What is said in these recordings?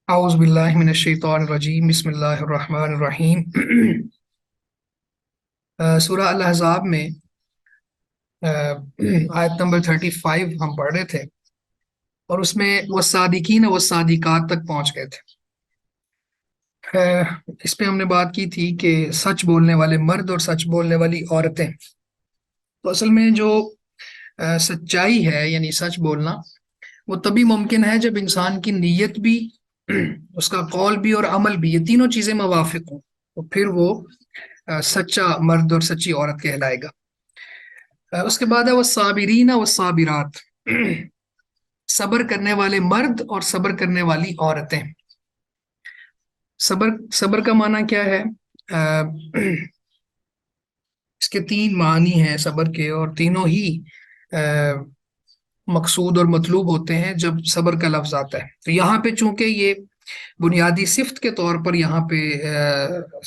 اعوذ باللہ من الشیطان الرجیم بسم اللہ الرحمن الرحیم سورہ الاحزاب میں آیت نمبر 35 ہم پڑھ رہے تھے، اور اس میں والصادقین والصادقات تک پہنچ گئے تھے۔ اس پہ ہم نے بات کی تھی کہ سچ بولنے والے مرد اور سچ بولنے والی عورتیں، تو اصل میں جو سچائی ہے یعنی سچ بولنا، وہ تبھی ممکن ہے جب انسان کی نیت بھی، اس کا قول بھی اور عمل بھی، یہ تینوں چیزیں موافق ہوں، تو پھر وہ سچا مرد اور سچی عورت کہلائے گا۔ اس کے بعد ہے وہ صابرین و صابرات، صبر کرنے والے مرد اور صبر کرنے والی عورتیں۔ صبر کا معنی کیا ہے؟ اس کے تین معنی ہیں صبر کے، اور تینوں ہی مقصود اور مطلوب ہوتے ہیں جب صبر کا لفظ آتا ہے۔ تو یہاں پہ چونکہ یہ بنیادی صفت کے طور پر یہاں پہ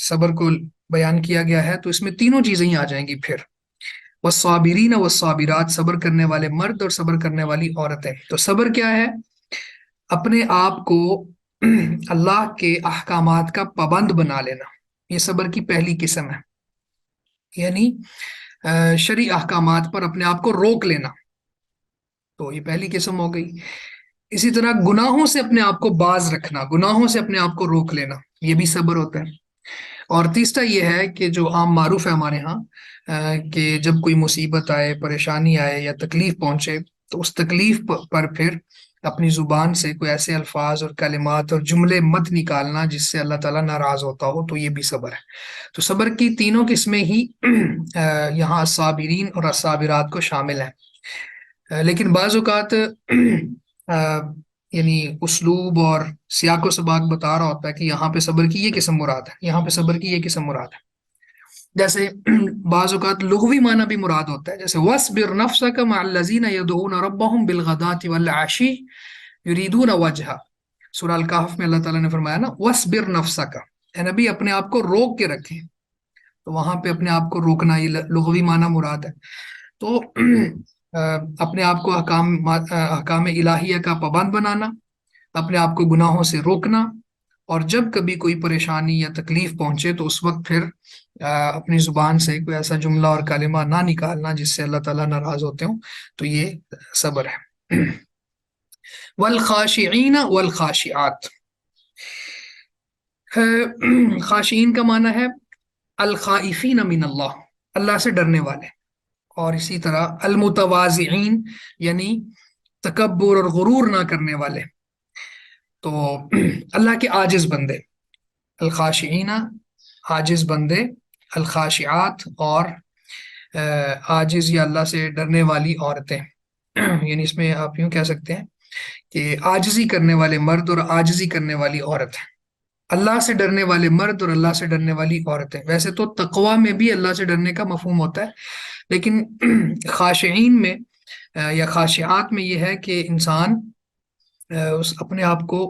صبر کو بیان کیا گیا ہے، تو اس میں تینوں چیزیں ہی آ جائیں گی پھر۔ والصابرین والصابرات، صبر کرنے والے مرد اور صبر کرنے والی عورتیں۔ تو صبر کیا ہے؟ اپنے آپ کو اللہ کے احکامات کا پابند بنا لینا، یہ صبر کی پہلی قسم ہے، یعنی شرعی احکامات پر اپنے آپ کو روک لینا، تو یہ پہلی قسم ہو گئی۔ اسی طرح گناہوں سے اپنے آپ کو باز رکھنا، گناہوں سے اپنے آپ کو روک لینا، یہ بھی صبر ہوتا ہے۔ اور تیسرا یہ ہے کہ جو عام معروف ہے ہمارے ہاں، کہ جب کوئی مصیبت آئے، پریشانی آئے یا تکلیف پہنچے، تو اس تکلیف پر پھر اپنی زبان سے کوئی ایسے الفاظ اور کلمات اور جملے مت نکالنا جس سے اللہ تعالیٰ ناراض ہوتا ہو، تو یہ بھی صبر ہے۔ تو صبر کی تینوں قسمیں ہی یہاں صابرین اور صابرات کو شامل ہیں۔ لیکن بعض اوقات یعنی اسلوب اور سیاق و سباق بتا رہا ہوتا ہے کہ یہاں پہ صبر کی یہ قسم مراد ہے، یہاں پہ صبر کی یہ قسم مراد ہے۔ جیسے بعض اوقات لغوی معنی بھی مراد ہوتا ہے، جیسے وَاصْبِرْ نَفْسَكَ مَعَ الَّذِينَ يَدْعُونَ رَبَّهُمْ بِالْغَدَاةِ وَالْعَشِيِّ يُرِيدُونَ وَجْهَهُ۔ سورہ الکہف میں اللہ تعالیٰ نے فرمایا نا وَاصْبِرْ نَفْسَكَ، اے نبی اپنے آپ کو روک کے رکھیں، تو وہاں پہ اپنے آپ کو روکنا یہ لغوی معنی مراد ہے۔ تو اپنے آپ کو احکام الہیہ کا پابند بنانا، اپنے آپ کو گناہوں سے روکنا، اور جب کبھی کوئی پریشانی یا تکلیف پہنچے تو اس وقت پھر اپنی زبان سے کوئی ایسا جملہ اور کلمہ نہ نکالنا جس سے اللہ تعالیٰ ناراض ہوتے ہوں، تو یہ صبر ہے۔ والخاشعین والخاشعات، خاشعین کا معنی ہے الخائفین من اللہ، اللہ سے ڈرنے والے، اور اسی طرح المتواضعین یعنی تکبر اور غرور نہ کرنے والے، تو اللہ کے عاجز بندے، الخاشعین عاجز بندے، الخاشعات اور عاجز یا اللہ سے ڈرنے والی عورتیں، یعنی اس میں آپ یوں کہہ سکتے ہیں کہ عاجزی کرنے والے مرد اور عاجزی کرنے والی عورتیں، اللہ سے ڈرنے والے مرد اور اللہ سے ڈرنے والی عورتیں۔ ویسے تو تقوی میں بھی اللہ سے ڈرنے کا مفہوم ہوتا ہے، لیکن خاشعین میں یا خاشعات میں یہ ہے کہ انسان اس اپنے آپ کو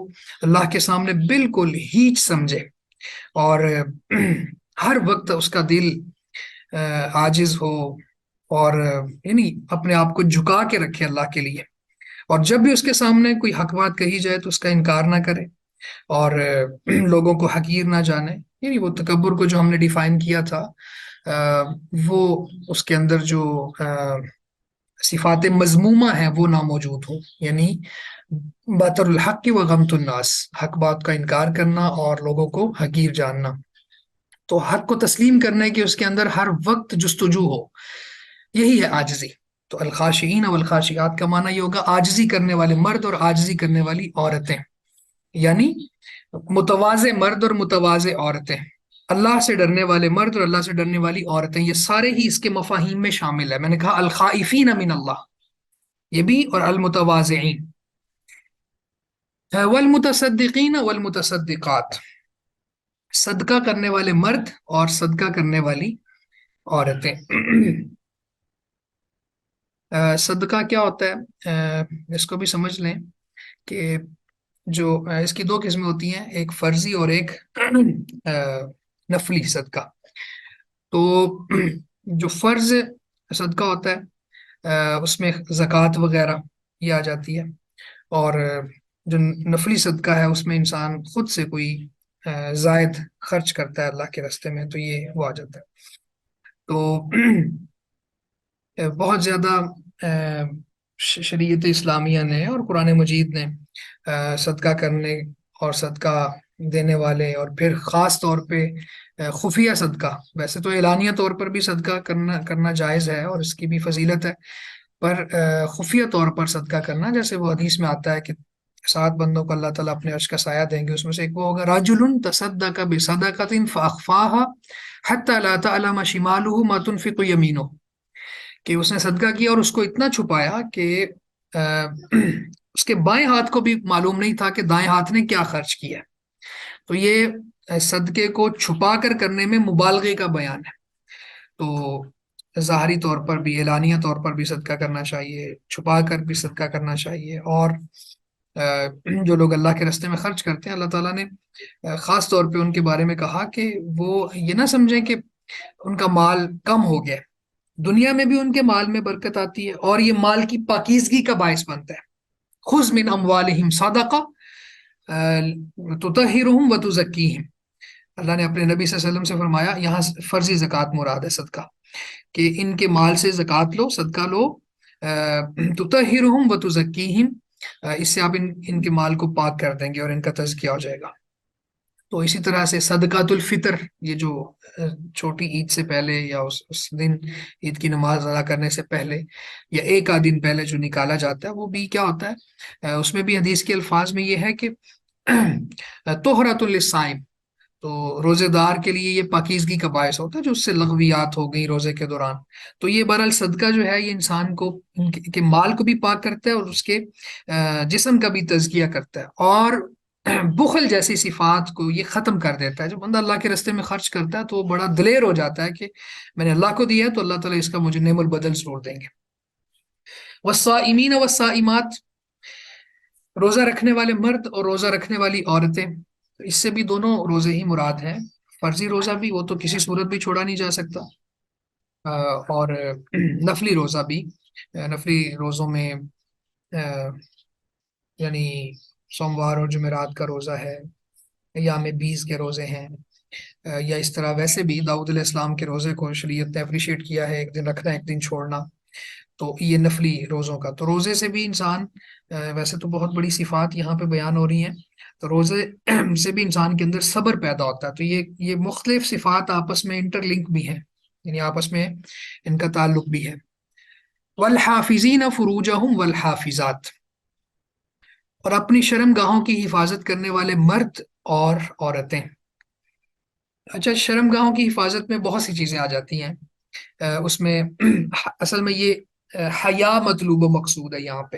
اللہ کے سامنے بالکل ہیچ سمجھے، اور ہر وقت اس کا دل عاجز ہو، اور یعنی اپنے آپ کو جھکا کے رکھے اللہ کے لیے، اور جب بھی اس کے سامنے کوئی حق بات کہی جائے تو اس کا انکار نہ کرے، اور لوگوں کو حقیر نہ جانے، یعنی وہ تکبر کو جو ہم نے ڈیفائن کیا تھا، وہ اس کے اندر جو صفات مذمومہ ہیں وہ نہ موجود ہوں، یعنی بطر الحق و غمت الناس، حق بات کا انکار کرنا اور لوگوں کو حقیر جاننا، تو حق کو تسلیم کرنے کی اس کے اندر ہر وقت جستجو ہو، یہی ہے عاجزی۔ تو الخاشعین والخاشعات کا معنی یہ ہوگا عاجزی کرنے والے مرد اور عاجزی کرنے والی عورتیں، یعنی متواضع مرد اور متواضع عورتیں، اللہ سے ڈرنے والے مرد اور اللہ سے ڈرنے والی عورتیں، یہ سارے ہی اس کے مفاہیم میں شامل ہے۔ میں نے کہا الخائفین من اللہ، یہ بھی، اور المتواضعین، والمتصدقین والمتصدقات، صدقہ کرنے والے مرد اور صدقہ کرنے والی عورتیں۔ صدقہ کیا ہوتا ہے؟ اس کو بھی سمجھ لیں کہ جو اس کی دو قسمیں ہوتی ہیں، ایک فرضی اور ایک نفلی صدقہ۔ تو جو فرض صدقہ ہوتا ہے اس میں زکوٰۃ وغیرہ یہ آ جاتی ہے، اور جو نفلی صدقہ ہے اس میں انسان خود سے کوئی زائد خرچ کرتا ہے اللہ کے راستے میں، تو یہ وہ آ جاتا ہے۔ تو بہت زیادہ شریعت اسلامیہ نے اور قرآن مجید نے صدقہ کرنے اور صدقہ دینے والے، اور پھر خاص طور پہ خفیہ صدقہ، ویسے تو اعلانیہ طور پر بھی صدقہ کرنا جائز ہے اور اس کی بھی فضیلت ہے، پر خفیہ طور پر صدقہ کرنا، جیسے وہ حدیث میں آتا ہے کہ 7 بندوں کو اللہ تعالیٰ اپنے عرش کا سایہ دیں گے، اس میں سے ایک وہ ہوگا رجل تصدق بصدقۃ فاخفاها حتى لا تعلم شماله ما تنفق يمينه، کہ اس نے صدقہ کیا اور اس کو اتنا چھپایا کہ اس کے بائیں ہاتھ کو بھی معلوم نہیں تھا کہ دائیں ہاتھ نے کیا خرچ کیا۔ تو یہ صدقے کو چھپا کر کرنے میں مبالغے کا بیان ہے۔ تو ظاہری طور پر بھی، اعلانیہ طور پر بھی صدقہ کرنا چاہیے، چھپا کر بھی صدقہ کرنا چاہیے، اور جو لوگ اللہ کے راستے میں خرچ کرتے ہیں، اللہ تعالیٰ نے خاص طور پہ ان کے بارے میں کہا کہ وہ یہ نہ سمجھیں کہ ان کا مال کم ہو گیا، دنیا میں بھی ان کے مال میں برکت آتی ہے اور یہ مال کی پاکیزگی کا باعث بنتا ہے۔ خذ من اموالہم صدقہ تطہرہم وتزکیہم، اللہ نے اپنے نبی صلی اللہ علیہ وسلم سے فرمایا، یہاں فرضی زکوٰۃ مراد ہے صدقہ، کہ ان کے مال سے زکوٰۃ لو، صدقہ لو، تطہرہم وتزکیہم، اس سے آپ ان کے مال کو پاک کر دیں گے اور ان کا تزکیہ ہو جائے گا۔ تو اسی طرح سے صدقۃ الفطر، یہ جو چھوٹی عید سے پہلے یا اس دن عید کی نماز ادا کرنے سے پہلے یا ایک آدھ دن پہلے جو نکالا جاتا ہے، وہ بھی کیا ہوتا ہے، اس میں بھی حدیث کے الفاظ میں یہ ہے کہ طہرۃ للصائم، تو روزے دار کے لیے یہ پاکیزگی کا باعث ہوتا ہے، جو اس سے لغویات ہو گئی روزے کے دوران۔ تو یہ بہرحال صدقہ جو ہے یہ انسان کو ان کے مال کو بھی پاک کرتا ہے اور اس کے جسم کا بھی تزکیہ کرتا ہے، اور بخل جیسی صفات کو یہ ختم کر دیتا ہے۔ جب بندہ اللہ کے راستے میں خرچ کرتا ہے تو وہ بڑا دلیر ہو جاتا ہے کہ میں نے اللہ کو دیا ہے تو اللہ تعالیٰ اس کا مجھے نعم البدل ضرور دیں گے۔ والصائمین والصائمات، روزہ رکھنے والے مرد اور روزہ رکھنے والی عورتیں، اس سے بھی دونوں روزے ہی مراد ہیں۔ فرضی روزہ بھی وہ تو کسی صورت بھی چھوڑا نہیں جا سکتا، اور نفلی روزہ بھی، نفلی روزوں میں یعنی سوموار اور جمعرات کا روزہ ہے، ایام 20 کے روزے ہیں، یا اس طرح ویسے بھی داؤد علیہ السلام کے روزے کو شریعت نے اپریشیٹ کیا ہے، ایک دن رکھنا ایک دن چھوڑنا، تو یہ نفلی روزوں کا۔ تو روزے سے بھی انسان، ویسے تو بہت بڑی صفات یہاں پہ بیان ہو رہی ہیں، تو روزے سے بھی انسان کے اندر صبر پیدا ہوتا ہے۔ تو یہ مختلف صفات آپس میں انٹر لنک بھی ہیں، یعنی آپس میں ان کا تعلق بھی ہے۔ والحافظین فروجہم والحافظات، اور اپنی شرم گاہوں کی حفاظت کرنے والے مرد اور عورتیں۔ اچھا، شرم گاہوں کی حفاظت میں بہت سی چیزیں آ جاتی ہیں، اس میں اصل میں یہ حیا مطلوب و مقصود ہے یہاں پہ۔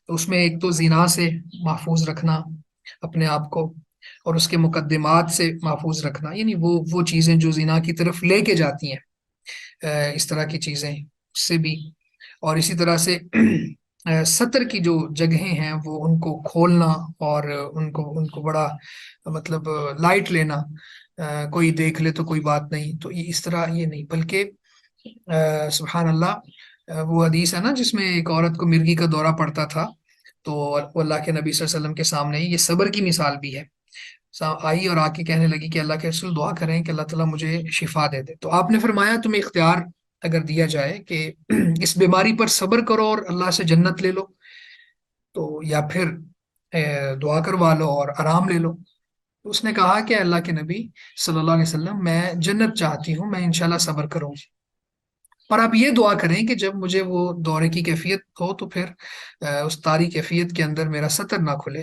تو اس میں ایک تو زنا سے محفوظ رکھنا اپنے آپ کو، اور اس کے مقدمات سے محفوظ رکھنا، یعنی وہ چیزیں جو زنا کی طرف لے کے جاتی ہیں، اس طرح کی چیزیں، اس سے بھی، اور اسی طرح سے سطر کی جو جگہیں ہیں وہ ان کو کھولنا، اور ان کو بڑا مطلب لائٹ لینا، کوئی دیکھ لے تو کوئی بات نہیں، تو یہ اس طرح یہ نہیں، بلکہ سبحان اللہ، وہ حدیث ہے نا جس میں ایک عورت کو مرگی کا دورہ پڑتا تھا، تو وہ اللہ کے نبی صلی اللہ علیہ وسلم کے سامنے یہ صبر کی مثال بھی ہے، آئی اور آ کے کہنے لگی کہ اللہ کے رسول دعا کریں کہ اللہ تعالیٰ مجھے شفا دے دے۔ تو آپ نے فرمایا تمہیں اختیار اگر دیا جائے کہ اس بیماری پر صبر کرو اور اللہ سے جنت لے لو، تو یا پھر دعا کروا لو اور آرام لے لو۔ تو اس نے کہا کہ اللہ کے نبی صلی اللہ علیہ وسلم، میں جنت چاہتی ہوں، میں انشاءاللہ صبر کروں گی، پر آپ یہ دعا کریں کہ جب مجھے وہ دورے کی کیفیت ہو تو پھر اس طاری کیفیت کے اندر میرا سطر نہ کھلے۔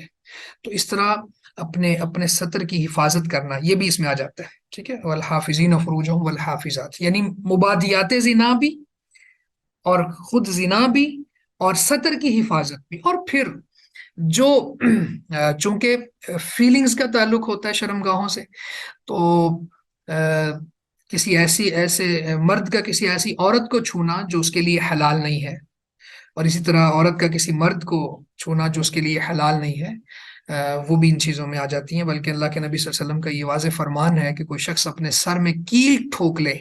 تو اس طرح اپنے سطر کی حفاظت کرنا یہ بھی اس میں آ جاتا ہے، ٹھیک ہے۔ والحافظین فروجہم والحافظات، یعنی مبادیات زنا بھی، اور خود زنا بھی، اور سطر کی حفاظت بھی، اور پھر جو چونکہ فیلنگز کا تعلق ہوتا ہے شرم گاہوں سے، تو کسی ایسے مرد کا کسی ایسی عورت کو چھونا جو اس کے لیے حلال نہیں ہے، اور اسی طرح عورت کا کسی مرد کو چھونا جو اس کے لیے حلال نہیں ہے، وہ بھی ان چیزوں میں آ جاتی ہیں۔ بلکہ اللہ کے نبی صلی اللہ علیہ وسلم کا یہ واضح فرمان ہے کہ کوئی شخص اپنے سر میں کیل ٹھوک لے،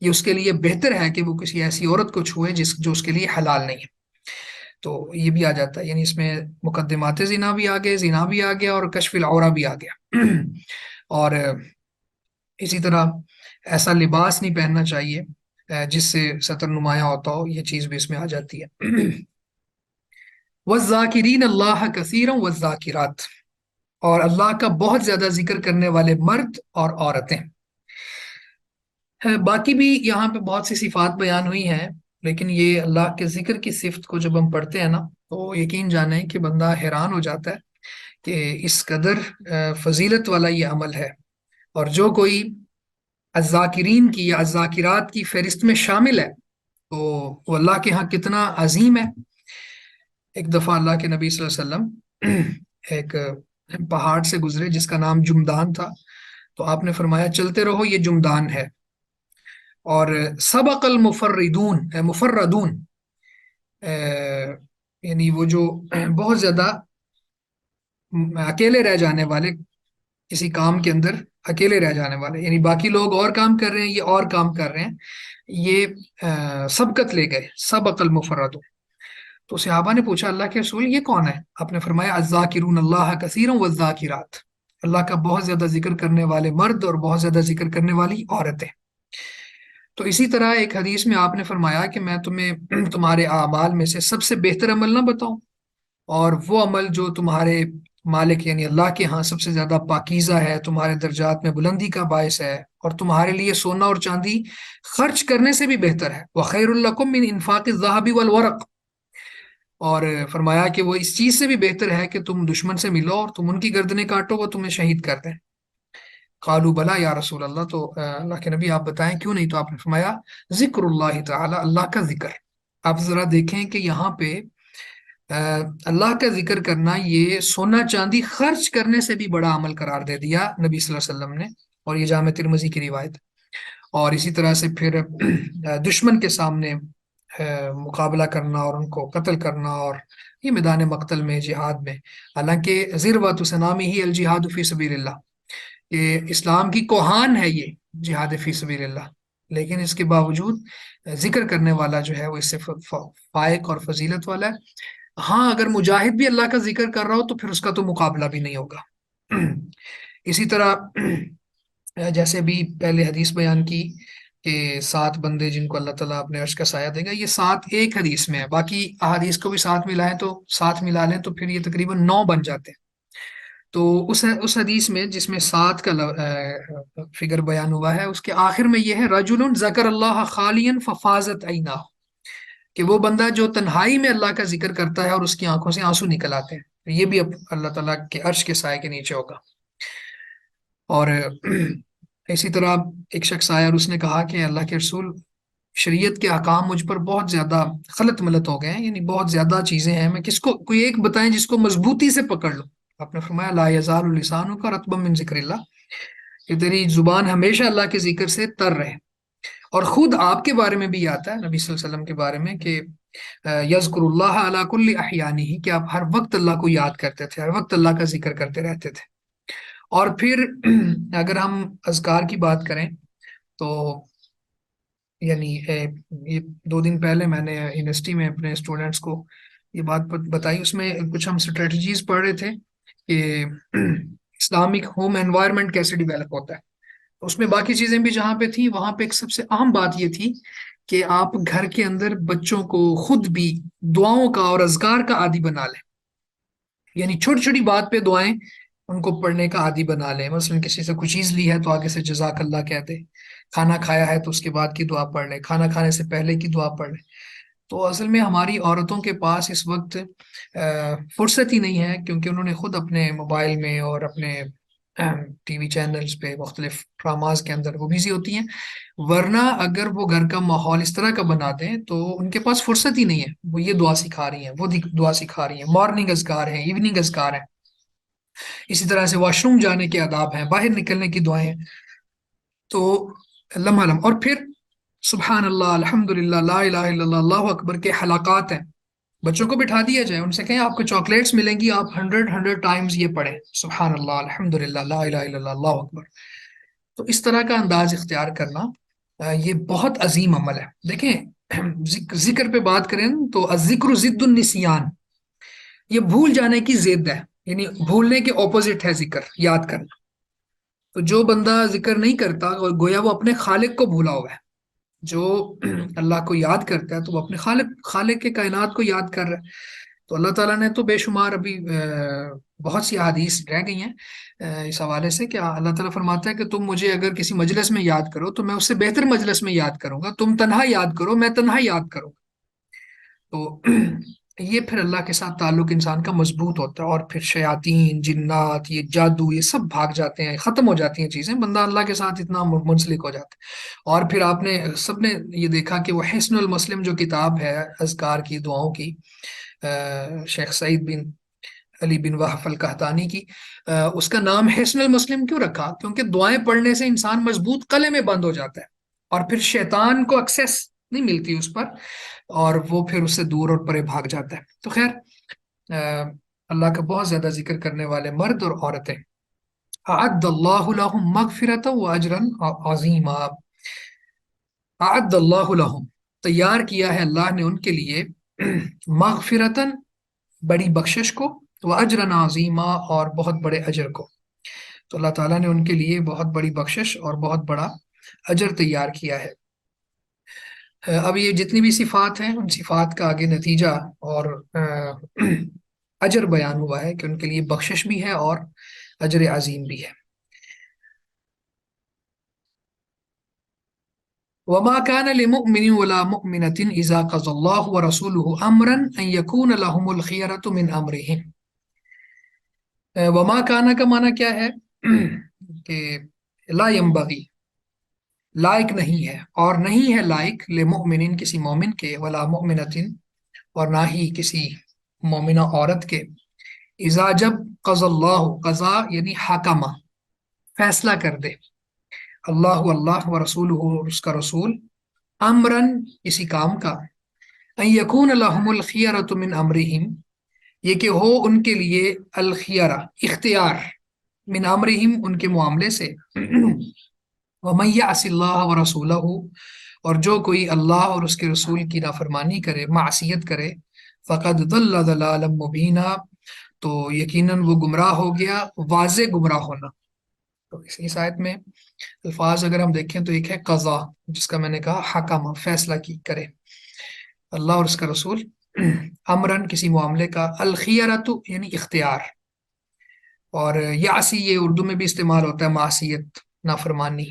یہ اس کے لیے بہتر ہے کہ وہ کسی ایسی عورت کو چھوئے جو اس کے لیے حلال نہیں ہے۔ تو یہ بھی آ جاتا ہے، یعنی اس میں مقدمات زنا بھی آ گئے، زنا بھی آ گیا، اور کشف العورہ بھی آ گیا اور اسی طرح ایسا لباس نہیں پہننا چاہیے جس سے سطر نمایاں ہوتا ہو، یہ چیز بھی اس میں آ جاتی ہے والذاکرین اللہ کثیرا والذاکرات، اور اللہ کا بہت زیادہ ذکر کرنے والے مرد اور عورتیں. باقی بھی یہاں پہ بہت سی صفات بیان ہوئی ہیں، لیکن یہ اللہ کے ذکر کی صفت کو جب ہم پڑھتے ہیں نا تو یقین جانیں کہ بندہ حیران ہو جاتا ہے کہ اس قدر فضیلت والا یہ عمل ہے. اور جو کوئی الذاکرین کی یا الذاکرات کی فہرست میں شامل ہے تو وہ اللہ کے ہاں کتنا عظیم ہے. ایک دفعہ اللہ کے نبی صلی اللہ علیہ وسلم ایک پہاڑ سے گزرے جس کا نام جمدان تھا، تو آپ نے فرمایا چلتے رہو، یہ جمدان ہے. اور سبق المفردون، مفردون یعنی وہ جو بہت زیادہ اکیلے رہ جانے والے، کسی کام کے اندر اکیلے رہ جانے والے، یعنی باقی لوگ اور کام کر رہے ہیں، یہ اور کام کر رہے ہیں، یہ سبقت لے گئے، سبق المفردون. تو صحابہ نے پوچھا اللہ کے رسول یہ کون ہے؟ آپ نے فرمایا الذاکرون اللہ کثیرا والذاکرات، اللہ کا بہت زیادہ ذکر کرنے والے مرد اور بہت زیادہ ذکر کرنے والی عورتیں. تو اسی طرح ایک حدیث میں آپ نے فرمایا کہ میں تمہیں تمہارے اعمال میں سے سب سے بہتر عمل نہ بتاؤں، اور وہ عمل جو تمہارے مالک یعنی اللہ کے ہاں سب سے زیادہ پاکیزہ ہے، تمہارے درجات میں بلندی کا باعث ہے، اور تمہارے لیے سونا اور چاندی خرچ کرنے سے بھی بہتر ہے. وَخَيْرٌ لَكُم مِّنْ إِنفَاقِ الذَّهَبِ وَالْوَرَقِ، اور فرمایا کہ وہ اس چیز سے بھی بہتر ہے کہ تم دشمن سے ملو اور تم ان کی گردنیں کاٹو، وہ تمہیں شہید کر دیں. قالوا بلا یا رسول اللہ، تو اللہ کے نبی آپ بتائیں کیوں نہیں؟ تو آپ نے فرمایا ذکر اللہ تعالی، اللہ کا ذکر. آپ ذرا دیکھیں کہ یہاں پہ اللہ کا ذکر کرنا یہ سونا چاندی خرچ کرنے سے بھی بڑا عمل قرار دے دیا نبی صلی اللہ علیہ وسلم نے، اور یہ جامع ترمذی کی روایت. اور اسی طرح سے پھر دشمن کے سامنے مقابلہ کرنا اور ان کو قتل کرنا، اور یہ میدان مقتل میں، جہاد میں، حالانکہ ذروۃ سنامہ ہی الجہاد فی سبیل اللہ، کہ اسلام کی کوہان ہے یہ جہاد فی سبیل اللہ، لیکن اس کے باوجود ذکر کرنے والا جو ہے وہ اس سے فائق اور فضیلت والا ہے. ہاں اگر مجاہد بھی اللہ کا ذکر کر رہا ہو تو پھر اس کا تو مقابلہ بھی نہیں ہوگا. اسی طرح جیسے بھی پہلے حدیث بیان کی کہ 7 بندے جن کو اللہ تعالیٰ اپنے عرش کا سایہ دے گا، یہ 7 ایک حدیث میں ہے، باقی احادیث کو بھی ساتھ ملائیں تو 7 ملا لیں تو پھر یہ تقریباً 9 بن جاتے ہیں. تو اس حدیث میں جس میں 7 کا فگر بیان ہوا ہے، اس کے آخر میں یہ ہے رجل ذکر اللہ خالیا ففاضت عیناہ، کہ وہ بندہ جو تنہائی میں اللہ کا ذکر کرتا ہے اور اس کی آنکھوں سے آنسو نکل آتے ہیں، یہ بھی اب اللہ تعالیٰ کے عرش کے سائے کے نیچے ہوگا. اور اسی طرح ایک شخص آیا اور اس نے کہا کہ اللہ کے رسول، شریعت کے احکام مجھ پر بہت زیادہ خلط ملت ہو گئے ہیں، یعنی بہت زیادہ چیزیں ہیں، میں کس کو کوئی ایک بتائیں جس کو مضبوطی سے پکڑ لوں. آپ نے فرمایا لا یزال لسانک رطبا من ذکر اللہ، کہ تیری زبان ہمیشہ اللہ کے ذکر سے تر رہے. اور خود آپ کے بارے میں بھی آتا ہے، نبی صلی اللہ علیہ وسلم کے بارے میں، کہ یذکر اللہ علی کل احیانہ، کہ آپ ہر وقت اللہ کو یاد کرتے تھے، ہر وقت اللہ کا ذکر کرتے رہتے تھے. اور پھر اگر ہم اذکار کی بات کریں تو یعنی یہ 2 دن پہلے میں نے یونیورسٹی میں اپنے اسٹوڈنٹس کو یہ بات بتائی، اس میں کچھ ہم اسٹریٹجیز پڑھ رہے تھے کہ اسلامک ہوم انوائرمنٹ کیسے ڈیولپ ہوتا ہے. اس میں باقی چیزیں بھی جہاں پہ تھیں، وہاں پہ ایک سب سے اہم بات یہ تھی کہ آپ گھر کے اندر بچوں کو خود بھی دعاؤں کا اور اذکار کا عادی بنا لیں، یعنی چھوٹی چھوٹی بات پہ دعائیں ان کو پڑھنے کا عادی بنا لیں. مثلا کسی سے کوئی چیز لی ہے تو آگے سے جزاک اللہ کہتے، کھانا کھایا ہے تو اس کے بعد کی دعا پڑھ لیں، کھانا کھانے سے پہلے کی دعا پڑھ لیں. تو اصل میں ہماری عورتوں کے پاس اس وقت فرصت ہی نہیں ہے، کیونکہ انہوں نے خود اپنے موبائل میں اور اپنے ٹی وی چینلز پہ مختلف ڈراماز کے اندر وہ بزی ہوتی ہیں. ورنہ اگر وہ گھر کا ماحول اس طرح کا بنا دیں تو ان کے پاس فرصت ہی نہیں ہے. وہ یہ دعا سکھا رہی ہیں، وہ دعا سکھا رہی ہیں، مارننگ اذکار ہیں، ایوننگ اذکار ہیں، اسی طرح سے واش روم جانے کے آداب ہیں، باہر نکلنے کی دعائیں ہیں. تو لمحہ لمحہ، اور پھر سبحان اللہ، الحمدللہ، لا الہ الا اللہ، اللہ اکبر کے حلقات ہیں. بچوں کو بٹھا دیا جائے، ان سے کہیں آپ کو چاکلیٹس ملیں گی، آپ 100 ٹائمز یہ پڑھیں، سبحان اللہ، الحمدللہ، لا الہ الا اللہ، اللہ اکبر. تو اس طرح کا انداز اختیار کرنا یہ بہت عظیم عمل ہے. دیکھیں ذکر پہ بات کریں تو الذکر ضد النسیان، یہ بھول جانے کی ضد ہے، یعنی بھولنے کے اپوزٹ ہے ذکر، یاد کرنا۔ تو جو بندہ ذکر نہیں کرتا اور گویا وہ اپنے خالق کو بھولا ہوا ہے، جو اللہ کو یاد کرتا ہے تو وہ اپنے خالق کے کائنات کو یاد کر رہا ہے۔ تو اللہ تعالیٰ نے تو بے شمار ابھی بہت سی احادیث رہ گئی ہیں اس حوالے سے کہ اللہ تعالیٰ فرماتا ہے کہ تم مجھے اگر کسی مجلس میں یاد کرو تو میں اس سے بہتر مجلس میں یاد کروں گا، تم تنہا یاد کرو میں تنہا یاد کروں گا۔ تو یہ پھر اللہ کے ساتھ تعلق انسان کا مضبوط ہوتا ہے، اور پھر شیاطین جنات یہ جادو یہ سب بھاگ جاتے ہیں، ختم ہو جاتی ہیں چیزیں، بندہ اللہ کے ساتھ اتنا منسلک ہو جاتا ہے۔ اور پھر آپ نے سب نے یہ دیکھا کہ وہ حسن المسلم جو کتاب ہے اذکار کی دعاؤں کی، شیخ سعید بن علی بن وحف القحطانی کی، اس کا نام حسن المسلم کیوں رکھا؟ کیونکہ دعائیں پڑھنے سے انسان مضبوط قلعے میں بند ہو جاتا ہے، اور پھر شیطان کو ایکسیس نہیں ملتی اس پر، اور وہ پھر اس سے دور اور پرے بھاگ جاتا ہے۔ تو خیر اللہ کا بہت زیادہ ذکر کرنے والے مرد اور عورتیں، اعد اللہ لہم مغفرۃ و اجرا عظیما، اعد اللہ لہم تیار کیا ہے اللہ نے ان کے لیے، مغفرتن بڑی بخشش کو، و اجرا عظیما اور بہت بڑے اجر کو۔ تو اللہ تعالیٰ نے ان کے لیے بہت بڑی بخشش اور بہت بڑا اجر تیار کیا ہے۔ اب یہ جتنی بھی صفات ہیں ان صفات کا آگے نتیجہ اور اجر بیان ہوا ہے کہ ان کے لیے بخشش بھی ہے اور اجر عظیم بھی ہے۔ وما كان لمؤمن ولا مؤمنة إذا قضى الله ورسوله أمرا أن يكون لهم الخيرة من أمرهم۔ وما كان کا معنی کیا ہے کہ لا ينبغي، لائق نہیں ہے، اور نہیں ہے لائق لمؤمن کسی مومن کے، ولا مؤمنۃ اور نہ ہی کسی مومنہ عورت کے، اذا جب قضى اللہ، قضا یعنی حکمہ فیصلہ کر دے، اللہ اللہ و رسول اور اس کا رسول، امرن کسی کام کا، ان یکون لهم الخیرۃ من امرہم یہ کہ ہو ان کے لیے الخیرہ اختیار، من امرہم ان کے معاملے سے، ومن یعص اللہ ورسولہ اور جو کوئی اللہ اور اس کے رسول کی نافرمانی کرے، معصیت کرے، فقد ضل ضلالا مبینا تو یقیناً وہ گمراہ ہو گیا، واضح گمراہ ہونا۔ تو اس آیت میں الفاظ اگر ہم دیکھیں تو ایک ہے قضا، جس کا میں نے کہا حکم فیصلہ کی کرے اللہ اور اس کا رسول، امرن کسی معاملے کا، الخیرۃ یعنی اختیار، اور یعصی یہ اردو میں بھی استعمال ہوتا ہے معصیت نافرمانی،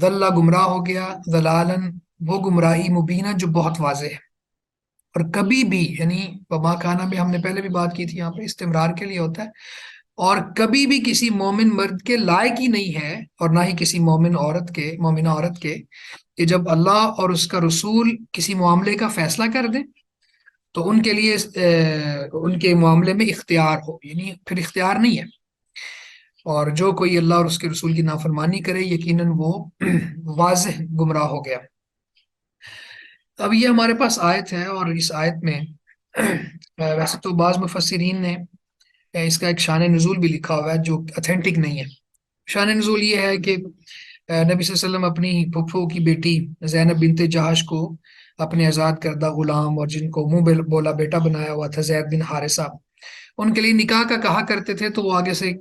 ضل گمراہ ہو گیا، ضلالن وہ گمراہی، مبینہ جو بہت واضح ہے۔ اور کبھی بھی یعنی وما کانا بھی ہم نے پہلے بھی بات کی تھی، یہاں پہ استمرار کے لیے ہوتا ہے، اور کبھی بھی کسی مومن مرد کے لائق ہی نہیں ہے، اور نہ ہی کسی مومن عورت کے، مومنہ عورت کے، کہ جب اللہ اور اس کا رسول کسی معاملے کا فیصلہ کر دیں تو ان کے لیے ان کے معاملے میں اختیار ہو، یعنی پھر اختیار نہیں ہے، اور جو کوئی اللہ اور اس کے رسول کی نافرمانی کرے یقیناً وہ واضح گمراہ ہو گیا۔ اب یہ ہمارے پاس آیت ہے، اور اس آیت میں ویسے تو بعض مفسرین نے اس کا ایک شان نزول بھی لکھا ہوا ہے جو اتھینٹک نہیں ہے۔ شان نزول یہ ہے کہ نبی صلی اللہ علیہ وسلم اپنی پھپھو کی بیٹی زینب بنت جہش کو اپنے آزاد کردہ غلام، اور جن کو منہ بولا بیٹا بنایا ہوا تھا زید بن حارثہ، ان کے لیے نکاح کا کہا کرتے تھے، تو وہ آگے سے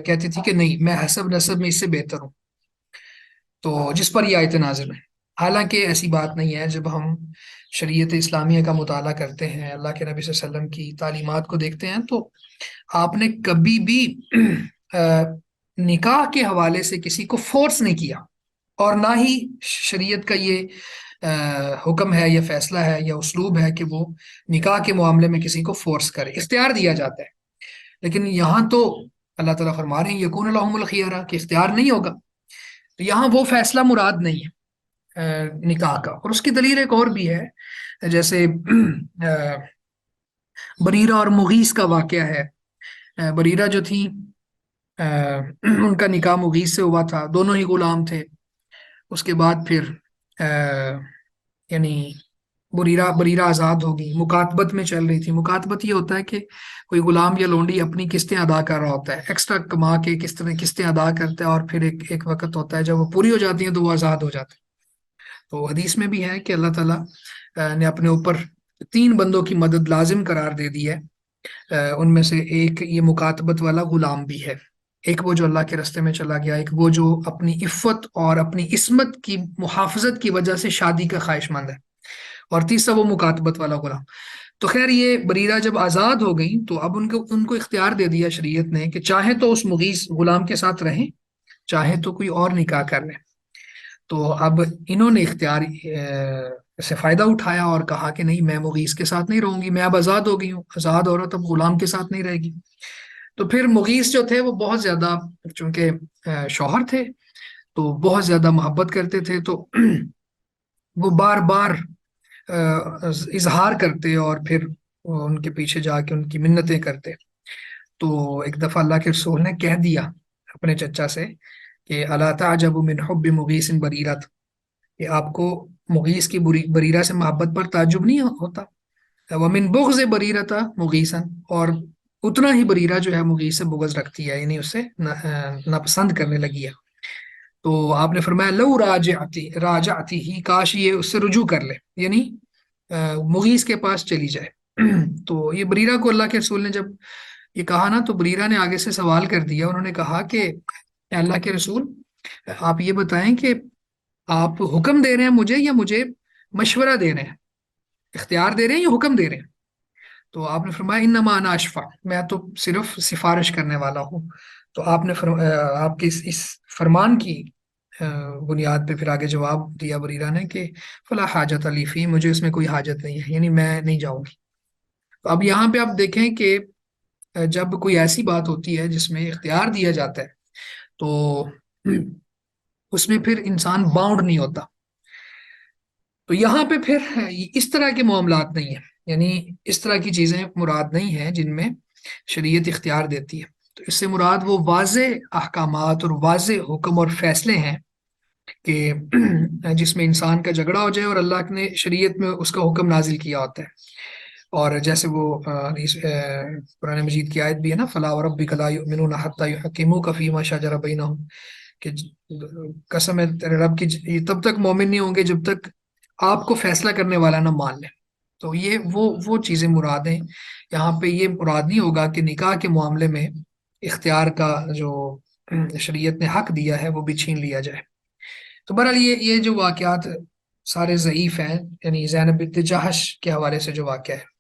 کہتی تھی کہ نہیں میں حسب نسب میں اس سے بہتر ہوں، تو جس پر یہ آیت نازل ہے۔ حالانکہ ایسی بات نہیں ہے، جب ہم شریعت اسلامیہ کا مطالعہ کرتے ہیں، اللہ کے نبی صلی اللہ علیہ وسلم کی تعلیمات کو دیکھتے ہیں، تو آپ نے کبھی بھی نکاح کے حوالے سے کسی کو فورس نہیں کیا، اور نہ ہی شریعت کا یہ حکم ہے یا فیصلہ ہے یا اسلوب ہے کہ وہ نکاح کے معاملے میں کسی کو فورس کرے، اختیار دیا جاتا ہے۔ لیکن یہاں تو اللہ تعالیٰ فرما رہے ہیں یکون لہم الخیرہ کہ اختیار نہیں ہوگا، تو یہاں وہ فیصلہ مراد نہیں ہے نکاح کا۔ اور اس کی دلیل ایک اور بھی ہے، جیسے بریرہ اور مغیث کا واقعہ ہے۔ بریرہ جو تھی ان کا نکاح مغیث سے ہوا تھا، دونوں ہی غلام تھے۔ اس کے بعد پھر یعنی بریرہ آزاد ہوگی، مکاتبت میں چل رہی تھی۔ مکاتبت یہ ہوتا ہے کہ کوئی غلام یا لونڈی اپنی قسطیں ادا کر رہا ہوتا ہے، ایکسٹرا کما کے قسطیں ادا کرتا ہے، اور پھر ایک وقت ہوتا ہے جب وہ پوری ہو جاتی ہیں تو وہ آزاد ہو جاتا ہے۔ تو حدیث میں بھی ہے کہ اللہ تعالیٰ نے اپنے اوپر 3 بندوں کی مدد لازم قرار دے دی ہے. ان میں سے ایک یہ مکاتبت والا غلام بھی ہے، ایک وہ جو اللہ کے رستے میں چلا گیا، ایک وہ جو اپنی عفت اور اپنی عصمت کی محافظت کی وجہ سے شادی کا خواہش مند ہے، اور تیسرا وہ مکاتبت والا غلام. تو خیر یہ بریرہ جب آزاد ہو گئی تو اب ان کو اختیار دے دیا شریعت نے کہ چاہے تو اس مغیث غلام کے ساتھ رہیں، چاہے تو کوئی اور نکاح کر لیں. تو اب انہوں نے اختیار سے فائدہ اٹھایا اور کہا کہ نہیں، میں مغیث کے ساتھ نہیں رہوں گی، میں اب آزاد ہو گئی ہوں، آزاد عورت اب غلام کے ساتھ نہیں رہے گی. تو پھر مغیث جو تھے وہ بہت زیادہ، چونکہ شوہر تھے تو بہت زیادہ محبت کرتے تھے، تو وہ بار بار اظہار کرتے اور پھر ان کے پیچھے جا کے ان کی منتیں کرتے. تو ایک دفعہ اللہ کے رسول نے کہہ دیا اپنے چچا سے کہ الا تعجب من حب مغیث بریرت، کہ آپ کو مغیث کی بریرہ سے محبت پر تعجب نہیں ہوتا. ومن بغض بریرت مغیثا، اور اتنا ہی بریرہ جو ہے مغیث سے بغض رکھتی ہے، یعنی اس سے ناپسند کرنے لگی ہے. تو آپ نے فرمایا لو راجعتی ہی، کاش یہ اس سے رجوع کر لے، یعنی مغیث کے پاس چلی جائے. تو یہ بریرہ کو اللہ کے رسول نے جب یہ کہا نا، تو بریرہ نے آگے سے سوال کر دیا. انہوں نے کہا کہ اے اللہ کے رسول، آپ یہ بتائیں کہ آپ حکم دے رہے ہیں مجھے یا مجھے مشورہ دے رہے ہیں، اختیار دے رہے ہیں یا حکم دے رہے ہیں؟ تو آپ نے فرمایا انما انا اشفع، میں تو صرف سفارش کرنے والا ہوں. تو آپ نے آپ کے اس فرمان کی بنیاد پہ پھر آگے جواب دیا بریرہ نے کہ فلا حاجت علی فی، مجھے اس میں کوئی حاجت نہیں ہے، یعنی میں نہیں جاؤں گی. تو اب یہاں پہ آپ دیکھیں کہ جب کوئی ایسی بات ہوتی ہے جس میں اختیار دیا جاتا ہے تو اس میں پھر انسان باؤنڈ نہیں ہوتا. تو یہاں پہ پھر اس طرح کے معاملات نہیں ہیں، یعنی اس طرح کی چیزیں مراد نہیں ہیں جن میں شریعت اختیار دیتی ہے. تو اس سے مراد وہ واضح احکامات اور واضح حکم اور فیصلے ہیں کہ جس میں انسان کا جھگڑا ہو جائے اور اللہ نے شریعت میں اس کا حکم نازل کیا ہوتا ہے. اور جیسے وہ قرآن مجید کی آیت بھی ہے نا، فلا وربک لا یؤمنون حتی یحکموک فیما شجر بینہم، کہ قسم ہے تیرے رب کی، یہ تب تک مومن نہیں ہوں گے جب تک آپ کو فیصلہ کرنے والا نہ مان لے. تو یہ وہ چیزیں مراد ہیں. یہاں پہ یہ مراد نہیں ہوگا کہ نکاح کے معاملے میں اختیار کا جو شریعت نے حق دیا ہے وہ بھی چھین لیا جائے. تو بہرحال یہ جو واقعات سارے ضعیف ہیں، یعنی زینب بنت جہش کے حوالے سے جو واقعہ ہے.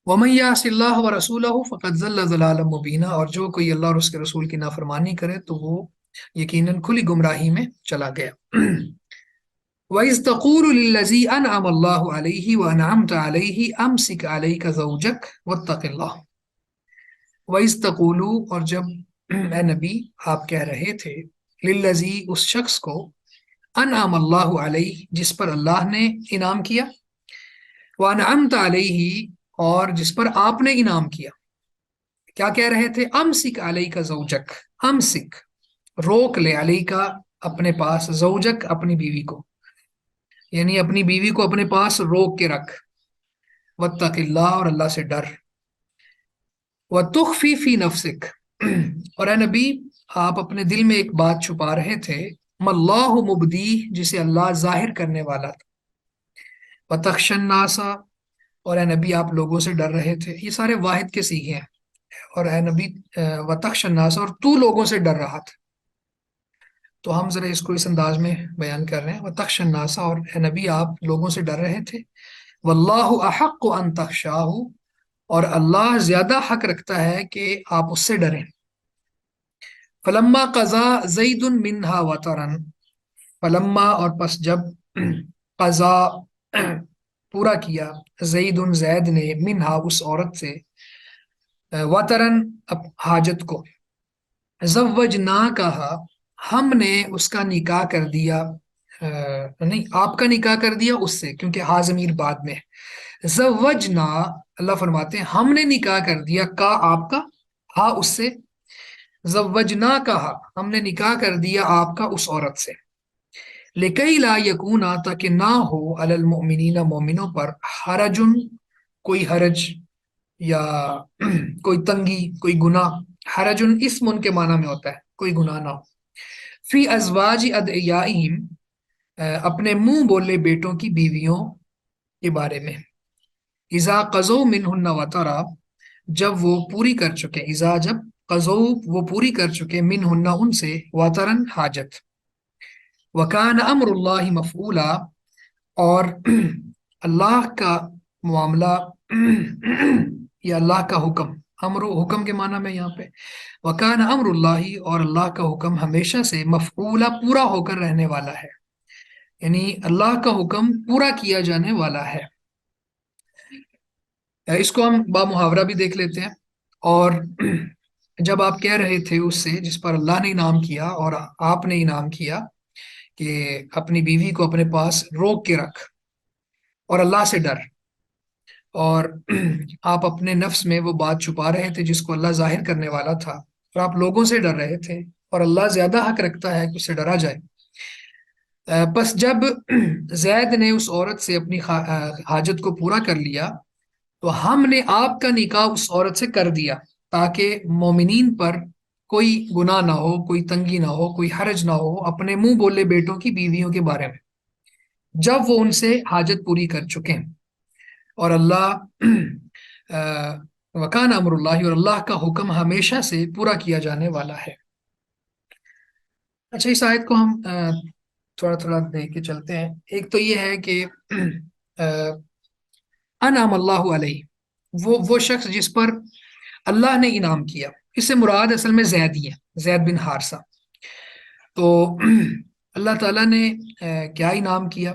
وَمَن يَعْصِ اللَّهَ وَرَسُولَهُ فَقَدْ ضَلَّ ضَلَالًا مُبِينًا، اور جو کوئی اللہ اور اس کے رسول کی نافرمانی کرے تو وہ یقیناً کھلی گمراہی میں چلا گیا. وَإِذْ تَقُولُ لِلَّذِي أَنْعَمَ اللَّهُ عَلَيْهِ وَأَنْعَمْتَ عَلَيْهِ أَمْسِكْ عَلَيْكَ زَوْجَكَ وَاتَّقِ اللَّهَ. وَإِذْ تَقُولُ، اور جب اے نبی آپ کہہ رہے تھے، لِلَّذِي اس شخص کو، انعم اللہ علیہ جس پر اللہ نے انعام کیا، وانعمت علیہ اور جس پر آپ نے انعام کیا. کیا کہہ رہے تھے؟ امسک علیہ کا زوجک، امسک روک لے، علیہ کا اپنے پاس، زوجک اپنی بیوی کو، یعنی اپنی بیوی کو اپنے پاس روک کے رکھ. واتق اللہ، اور اللہ سے ڈر. وتخفی فی نفسک، اور اے نبی آپ اپنے دل میں ایک بات چھپا رہے تھے، مَاللَّهُ مبدی، جسے اللہ ظاہر کرنے والا تھا. وتخشى الناس، اور اے نبی آپ لوگوں سے ڈر رہے تھے. یہ سارے واحد کے صیغے ہیں. اور اے نبی وتخشى الناس، اور تو لوگوں سے ڈر رہا تھا. تو ہم ذرا اس کو اس انداز میں بیان کر رہے ہیں، وتخشى الناس، اور اے نبی آپ لوگوں سے ڈر رہے تھے. واللہ احق ان تخشاہ، اور اللہ زیادہ حق رکھتا ہے کہ آپ اس سے ڈریں. فلما قضا زید منہا وطرا، فلما اور پس جب، قضا پورا کیا، زید زید نے، منہا اس عورت سے، وطرن حاجت کو، زوجنا کہا ہم نے اس کا نکاح کر دیا، نہیں آپ کا نکاح کر دیا اس سے، کیونکہ ہا ضمیر بعد میں ہے. زوجنا، اللہ فرماتے ہیں ہم نے نکاح کر دیا، کا آپ کا، ہا اس سے، زوجنا کہا ہم نے نکاح کر دیا آپ کا اس عورت سے. لکی لا یکونا، تاکہ نہ ہو، علی المؤمنین مومنوں پر، حرجن کوئی حرج یا کوئی تنگی، کوئی گناہ. حرجن اسم ان کے معنی میں ہوتا ہے کوئی گناہ نہ ہو. فی ازواج ادعیائہم، اپنے منہ بولے بیٹوں کی بیویوں کے بارے میں. اذا قضوا منہن وطرا، جب وہ پوری کر چکے، اذا جب، قضوا وہ پوری کر چکے، منہن ان سے، وطرن حاجت. وکان امر اللہ مفعولا، اور اللہ کا معاملہ یا اللہ کا حکم، امر و حکم کے معنی میں یہاں پہ، وکان امر اللہ، اور اللہ کا حکم ہمیشہ سے، مفعولا پورا ہو کر رہنے والا ہے، یعنی اللہ کا حکم پورا کیا جانے والا ہے. اس کو ہم با محاورہ بھی دیکھ لیتے ہیں. اور جب آپ کہہ رہے تھے اس سے جس پر اللہ نے انعام کیا، اور آپ نے انعام کیا کہ اپنی بیوی کو اپنے پاس روک کے رکھ اور اللہ سے ڈر، اور آپ اپنے نفس میں وہ بات چھپا رہے تھے جس کو اللہ ظاہر کرنے والا تھا، اور آپ لوگوں سے ڈر رہے تھے، اور اللہ زیادہ حق رکھتا ہے کہ اس سے ڈرا جائے. بس جب زید نے اس عورت سے اپنی حاجت کو پورا کر لیا، تو ہم نے آپ کا نکاح اس عورت سے کر دیا، تاکہ مومنین پر کوئی گناہ نہ ہو، کوئی تنگی نہ ہو، کوئی حرج نہ ہو اپنے منہ بولے بیٹوں کی بیویوں کے بارے میں، جب وہ ان سے حاجت پوری کر چکے. اور اللہ وکان امر اللہ، اور اللہ کا حکم ہمیشہ سے پورا کیا جانے والا ہے. اچھا، اس آیت کو ہم تھوڑا تھوڑا دیکھ کے چلتے ہیں. ایک تو یہ ہے کہ انعم اللہ علیہ، وہ شخص جس پر اللہ نے انعام کیا. اس سے مراد اصل میں زید ہی ہے، زید بن حارثہ. تو اللہ تعالیٰ نے کیا انعام کیا؟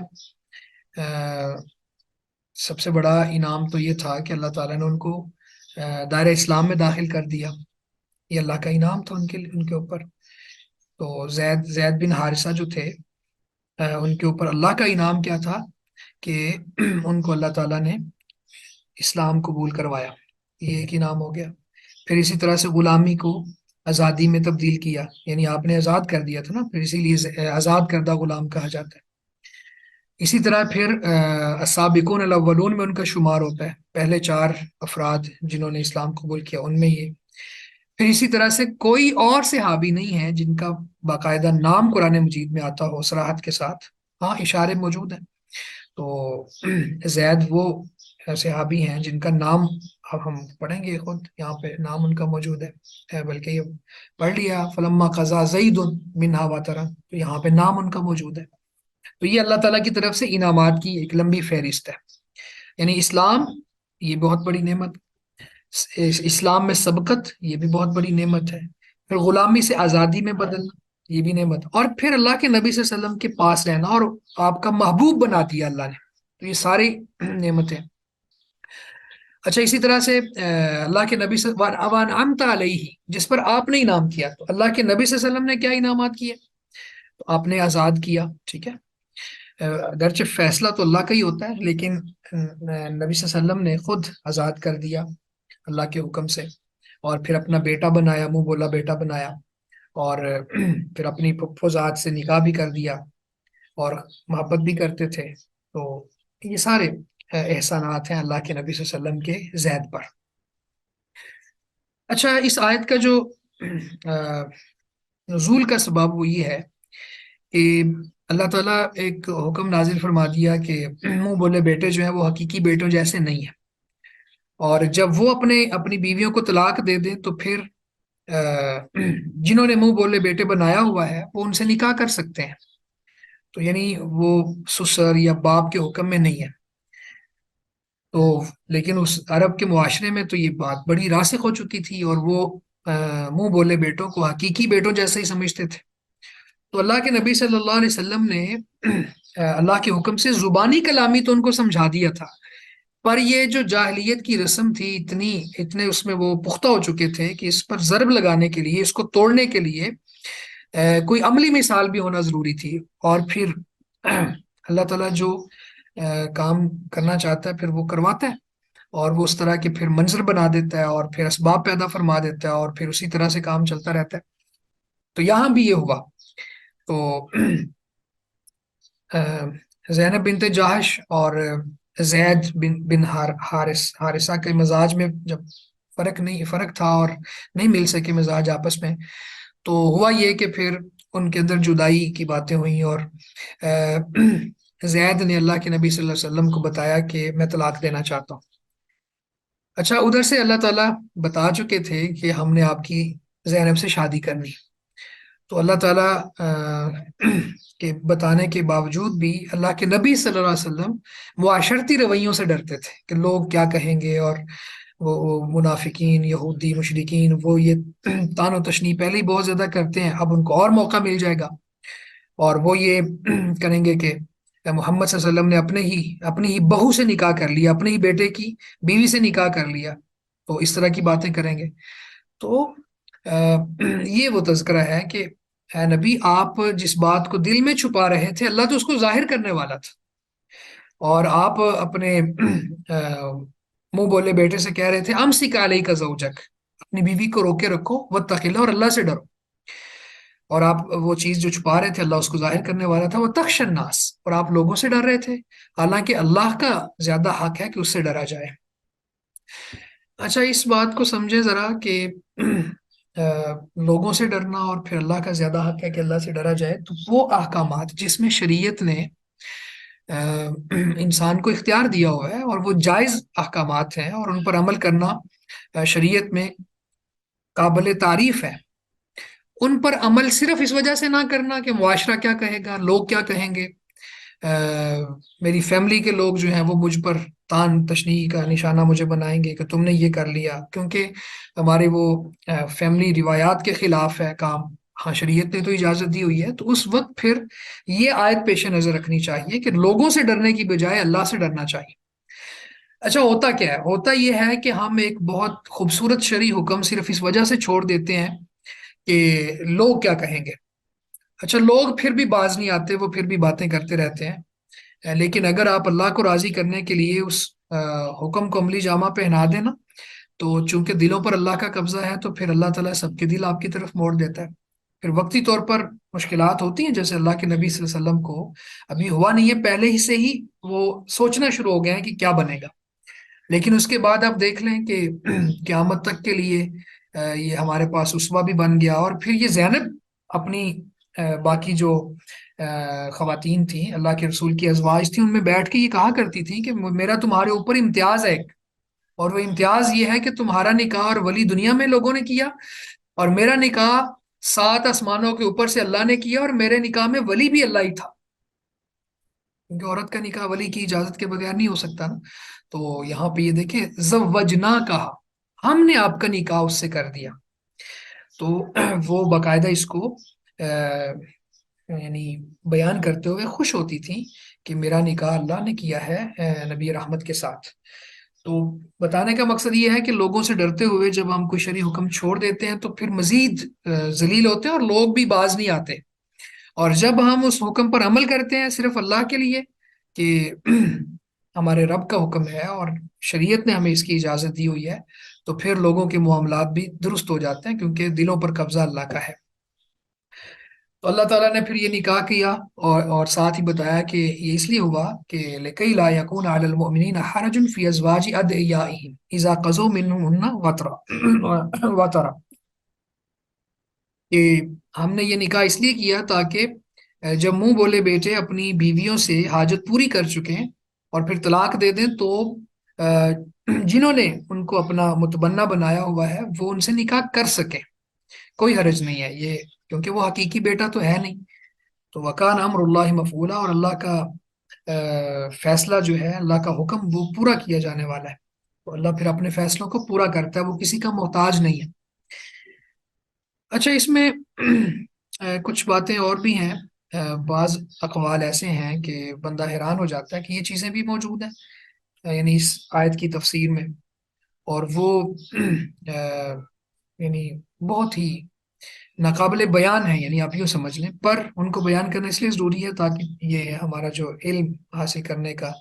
سب سے بڑا انعام تو یہ تھا کہ اللہ تعالیٰ نے ان کو دائرہ اسلام میں داخل کر دیا. یہ اللہ کا انعام تھا ان کے اوپر. تو زید بن حارثہ جو تھے، ان کے اوپر اللہ کا انعام کیا تھا کہ ان کو اللہ تعالیٰ نے اسلام قبول کروایا. یہ ایک انعام ہو گیا. پھر اسی طرح سے غلامی کو آزادی میں تبدیل کیا، یعنی آپ نے آزاد کر دیا تھا نا، پھر اسی لیے آزاد کردہ غلام کہا جاتا ہے. اسی طرح پھر السابقون الاولون میں ان کا شمار ہوتا ہے، پہلے 4 افراد جنہوں نے اسلام قبول کیا ان میں یہ. پھر اسی طرح سے کوئی اور صحابی نہیں ہے جن کا باقاعدہ نام قرآن مجید میں آتا ہو صراحت کے ساتھ. ہاں، اشارے موجود ہیں. تو زید وہ صحابی ہیں جن کا نام اب ہم پڑھیں گے، خود یہاں پہ نام ان کا موجود ہے، بلکہ یہ پڑھ لیا فلما قضا زید منہا وطرا، تو یہاں پہ نام ان کا موجود ہے. تو یہ اللہ تعالیٰ کی طرف سے انعامات کی ایک لمبی فہرست ہے. یعنی اسلام، یہ بہت بڑی نعمت. اسلام میں سبقت، یہ بھی بہت بڑی نعمت ہے. پھر غلامی سے آزادی میں بدلنا، یہ بھی نعمت. اور پھر اللہ کے نبی صلی اللہ علیہ وسلم کے پاس رہنا اور آپ کا محبوب بنا دیا اللہ نے. تو یہ ساری نعمتیں. اچھا، اسی طرح سے اللہ کے نبی وَأَنْعَمْتَ عَلَيْهِ، جس پر آپ نے انعام کیا. تو اللہ کے نبی صلی اللہ علیہ وسلم نے کیا انعامات کیے؟ تو آپ نے آزاد کیا، ٹھیک ہے. اگرچہ فیصلہ تو اللہ کا ہی ہوتا ہے، لیکن نبی صلی اللہ علیہ وسلم نے خود آزاد کر دیا اللہ کے حکم سے. اور پھر اپنا بیٹا بنایا، منہ بولا بیٹا بنایا. اور پھر اپنی پھپھو ذات سے نکاح بھی کر دیا، اور محبت بھی کرتے تھے. تو یہ سارے احسانات ہیں اللہ کے نبی صلی اللہ علیہ وسلم کے زید پر. اچھا، اس آیت کا جو نزول کا سبب وہ یہ ہے کہ اللہ تعالیٰ ایک حکم نازل فرما دیا کہ منہ بولے بیٹے جو ہیں وہ حقیقی بیٹوں جیسے نہیں ہیں، اور جب وہ اپنی بیویوں کو طلاق دے دیں تو پھر جنہوں نے منہ بولے بیٹے بنایا ہوا ہے وہ ان سے نکاح کر سکتے ہیں. تو یعنی وہ سسر یا باپ کے حکم میں نہیں ہے. تو لیکن اس عرب کے معاشرے میں تو یہ بات بڑی راسخ ہو چکی تھی، اور وہ منہ بولے بیٹوں کو حقیقی بیٹوں جیسے ہی سمجھتے تھے. تو اللہ کے نبی صلی اللہ علیہ وسلم نے اللہ کے حکم سے زبانی کلامی تو ان کو سمجھا دیا تھا، پر یہ جو جاہلیت کی رسم تھی اتنے اس میں وہ پختہ ہو چکے تھے کہ اس پر ضرب لگانے کے لیے، اس کو توڑنے کے لیے کوئی عملی مثال بھی ہونا ضروری تھی. اور پھر اللہ تعالیٰ جو کام کرنا چاہتا ہے پھر وہ کرواتا ہے، اور وہ اس طرح کے پھر منظر بنا دیتا ہے، اور پھر اسباب پیدا فرما دیتا ہے، اور پھر اسی طرح سے کام چلتا رہتا ہے. تو یہاں بھی یہ ہوا. تو زینب بنت جاہش اور زید بن حارثہ کے مزاج میں جب فرق تھا اور نہیں مل سکے مزاج آپس میں، تو ہوا یہ کہ پھر ان کے اندر جدائی کی باتیں ہوئیں، اور زید نے اللہ کے نبی صلی اللہ علیہ وسلم کو بتایا کہ میں طلاق دینا چاہتا ہوں۔ اچھا، ادھر سے اللہ تعالیٰ بتا چکے تھے کہ ہم نے آپ کی زینب سے شادی کرنی، تو اللہ تعالیٰ کے بتانے کے باوجود بھی اللہ کے نبی صلی اللہ علیہ وسلم معاشرتی رویوں سے ڈرتے تھے کہ لوگ کیا کہیں گے، اور وہ منافقین، یہودی، مشرکین، وہ یہ تان و تشنیع پہلے ہی بہت زیادہ کرتے ہیں، اب ان کو اور موقع مل جائے گا، اور وہ یہ کریں گے کہ محمد صلی اللہ علیہ وسلم نے اپنی ہی بہو سے نکاح کر لیا، اپنے ہی بیٹے کی بیوی سے نکاح کر لیا، تو اس طرح کی باتیں کریں گے۔ تو یہ وہ تذکرہ ہے کہ اے نبی، آپ جس بات کو دل میں چھپا رہے تھے اللہ تو اس کو ظاہر کرنے والا تھا، اور آپ اپنے منہ بولے بیٹے سے کہہ رہے تھے امسک علیک زوجک، اپنی بیوی کو روکے رکھو، واتق اللہ، اور اللہ سے ڈرو، اور آپ وہ چیز جو چھپا رہے تھے اللہ اس کو ظاہر کرنے والا تھا، وہ تخش الناس، اور آپ لوگوں سے ڈر رہے تھے، حالانکہ اللہ کا زیادہ حق ہے کہ اس سے ڈرا جائے۔ اچھا، اس بات کو سمجھے ذرا کہ لوگوں سے ڈرنا اور پھر اللہ کا زیادہ حق ہے کہ اللہ سے ڈرا جائے، تو وہ احکامات جس میں شریعت نے انسان کو اختیار دیا ہوا ہے، اور وہ جائز احکامات ہیں اور ان پر عمل کرنا شریعت میں قابل تعریف ہے، ان پر عمل صرف اس وجہ سے نہ کرنا کہ معاشرہ کیا کہے گا، لوگ کیا کہیں گے، میری فیملی کے لوگ جو ہیں وہ مجھ پر تان تشنیع کا نشانہ مجھے بنائیں گے کہ تم نے یہ کر لیا، کیونکہ ہمارے وہ فیملی روایات کے خلاف ہے کام، ہاں شریعت نے تو اجازت دی ہوئی ہے، تو اس وقت پھر یہ آیت پیش نظر رکھنی چاہیے کہ لوگوں سے ڈرنے کی بجائے اللہ سے ڈرنا چاہیے۔ اچھا، ہوتا کیا ہے؟ ہوتا یہ ہے کہ ہم ایک بہت خوبصورت شرعی حکم صرف اس وجہ سے چھوڑ دیتے ہیں کہ لوگ کیا کہیں گے۔ اچھا، لوگ پھر بھی باز نہیں آتے، وہ پھر بھی باتیں کرتے رہتے ہیں، لیکن اگر آپ اللہ کو راضی کرنے کے لیے اس حکم کو عملی جامہ پہنا دینا، تو چونکہ دلوں پر اللہ کا قبضہ ہے تو پھر اللہ تعالیٰ سب کے دل آپ کی طرف موڑ دیتا ہے۔ پھر وقتی طور پر مشکلات ہوتی ہیں، جیسے اللہ کے نبی صلی اللہ علیہ وسلم کو ابھی ہوا نہیں ہے، پہلے ہی سے ہی وہ سوچنا شروع ہو گئے ہیں کہ کیا بنے گا، لیکن اس کے بعد آپ دیکھ لیں کہ قیامت تک کے لیے یہ ہمارے پاس اسوہ بھی بن گیا، اور پھر یہ زینب اپنی باقی جو خواتین تھیں، اللہ کے رسول کی ازواج تھیں، ان میں بیٹھ کے یہ کہا کرتی تھیں کہ میرا تمہارے اوپر امتیاز ہے ایک، اور وہ امتیاز یہ ہے کہ تمہارا نکاح اور ولی دنیا میں لوگوں نے کیا، اور میرا نکاح 7 آسمانوں کے اوپر سے اللہ نے کیا، اور میرے نکاح میں ولی بھی اللہ ہی تھا، کیونکہ عورت کا نکاح ولی کی اجازت کے بغیر نہیں ہو سکتا نا۔ تو یہاں پہ یہ دیکھیں زوجنا کہا، ہم نے آپ کا نکاح اس سے کر دیا، تو وہ باقاعدہ اس کو یعنی بیان کرتے ہوئے خوش ہوتی تھی کہ میرا نکاح اللہ نے کیا ہے نبی رحمت کے ساتھ۔ تو بتانے کا مقصد یہ ہے کہ لوگوں سے ڈرتے ہوئے جب ہم کوئی شرعی حکم چھوڑ دیتے ہیں تو پھر مزید ذلیل ہوتے ہیں اور لوگ بھی باز نہیں آتے، اور جب ہم اس حکم پر عمل کرتے ہیں صرف اللہ کے لیے کہ ہمارے رب کا حکم ہے اور شریعت نے ہمیں اس کی اجازت دی ہوئی ہے، تو پھر لوگوں کے معاملات بھی درست ہو جاتے ہیں، کیونکہ دلوں پر قبضہ اللہ کا ہے۔ تو اللہ تعالیٰ نے پھر یہ نکاح کیا، اور ساتھ ہی بتایا کہ یہ اس لیے ہوا کہ لِكَيْ لَا يَكُونَ عَلَى الْمُؤْمِنِينَ حَرَجٌ فِي أَزْوَاجِ أَدْعِيَائِهِمْ إِذَا قَضَوْا مِنْهُنَّ وَطْرًا، کہ ہم نے یہ نکاح اس لیے کیا تاکہ جب منہ بولے بیٹے اپنی بیویوں سے حاجت پوری کر چکیں اور پھر طلاق دے دیں، تو جنہوں نے ان کو اپنا متبنہ بنایا ہوا ہے وہ ان سے نکاح کر سکیں، کوئی حرج نہیں ہے یہ، کیونکہ وہ حقیقی بیٹا تو ہے نہیں۔ تو وکان امر اللہ مفعولا، اور اللہ کا فیصلہ جو ہے، اللہ کا حکم وہ پورا کیا جانے والا ہے، تو اللہ پھر اپنے فیصلوں کو پورا کرتا ہے، وہ کسی کا محتاج نہیں ہے۔ اچھا، اس میں کچھ باتیں اور بھی ہیں، بعض اقوال ایسے ہیں کہ بندہ حیران ہو جاتا ہے کہ یہ چیزیں بھی موجود ہیں یعنی اس آیت کی تفسیر میں، اور وہ یعنی بہت ہی ناقابل بیان ہے، یعنی آپ یوں سمجھ لیں، پر ان کو بیان کرنا اس لیے ضروری ہے تاکہ یہ ہمارا جو علم حاصل کرنے کا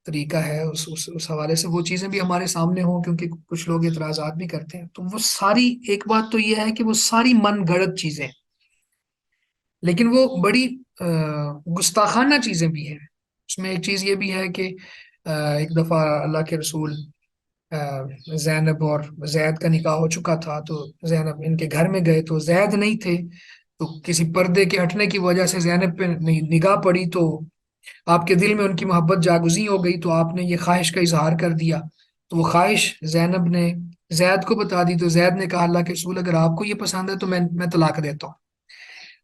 طریقہ ہے اس حوالے سے وہ چیزیں بھی ہمارے سامنے ہوں، کیونکہ کچھ لوگ اعتراضات بھی کرتے ہیں۔ تو وہ ساری، ایک بات تو یہ ہے کہ وہ ساری من گھڑت چیزیں، لیکن وہ بڑی گستاخانہ چیزیں بھی ہیں۔ اس میں ایک چیز یہ بھی ہے کہ ایک دفعہ اللہ کے رسول زینب اور زید کا نکاح ہو چکا تھا، تو زینب ان کے گھر میں گئے تو زید نہیں تھے، تو کسی پردے کے ہٹنے کی وجہ سے زینب پہ نگاہ پڑی تو آپ کے دل میں ان کی محبت جاگزی ہو گئی، تو آپ نے یہ خواہش کا اظہار کر دیا۔ تو وہ خواہش زینب نے زید کو بتا دی، تو زید نے کہا اللہ کے رسول اگر آپ کو یہ پسند ہے تو میں طلاق دیتا ہوں۔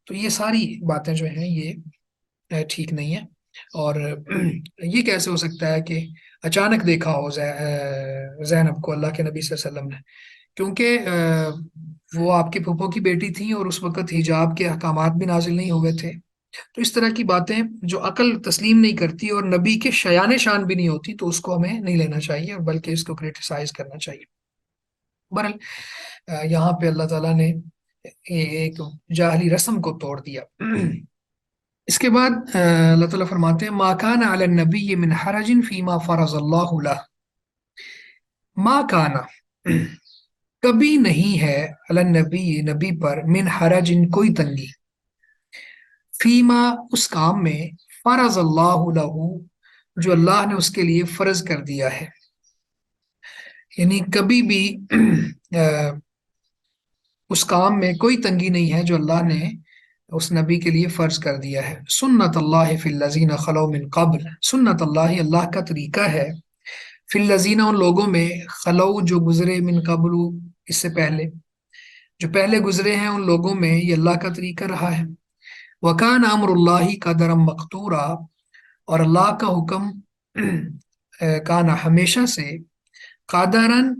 تو یہ ساری باتیں جو ہیں یہ ٹھیک نہیں ہے۔ اور یہ کیسے ہو سکتا ہے کہ اچانک دیکھا ہو زینب کو اللہ کے نبی صلی اللہ علیہ وسلم نے، کیونکہ وہ آپ کے پھپھو کی بیٹی تھی اور اس وقت حجاب کے احکامات بھی نازل نہیں ہوئے تھے۔ تو اس طرح کی باتیں جو عقل تسلیم نہیں کرتی اور نبی کے شیان شان بھی نہیں ہوتی تو اس کو ہمیں نہیں لینا چاہیے، اور بلکہ اس کو کریٹیسائز کرنا چاہیے۔ بہرحال یہاں پہ اللہ تعالیٰ نے ایک جاہلی رسم کو توڑ دیا۔ اس کے بعد اللہ تعالیٰ فرماتے ہیں ما کان علی النبی من حرج فیما فرض اللہ لہ، ما کانا کبھی نہیں ہے علی النبی نبی پر من حرج کوئی تنگی، فیما اس کام میں فرض اللہ لہ جو اللہ نے اس کے لیے فرض کر دیا ہے، یعنی کبھی بھی اس کام میں کوئی تنگی نہیں ہے جو اللہ نے اس نبی کے لیے فرض کر دیا ہے۔ سنت اللہ فی الذین خلو من قبل، سنت اللہ اللہ کا طریقہ ہے، فی الذین ان لوگوں میں خلو جو گزرے من قبل اس سے پہلے، جو پہلے گزرے ہیں ان لوگوں میں یہ اللہ کا طریقہ رہا ہے۔ وکان امر اللہ قدرا مقتورا، اور اللہ کا حکم کانا ہمیشہ سے قادرن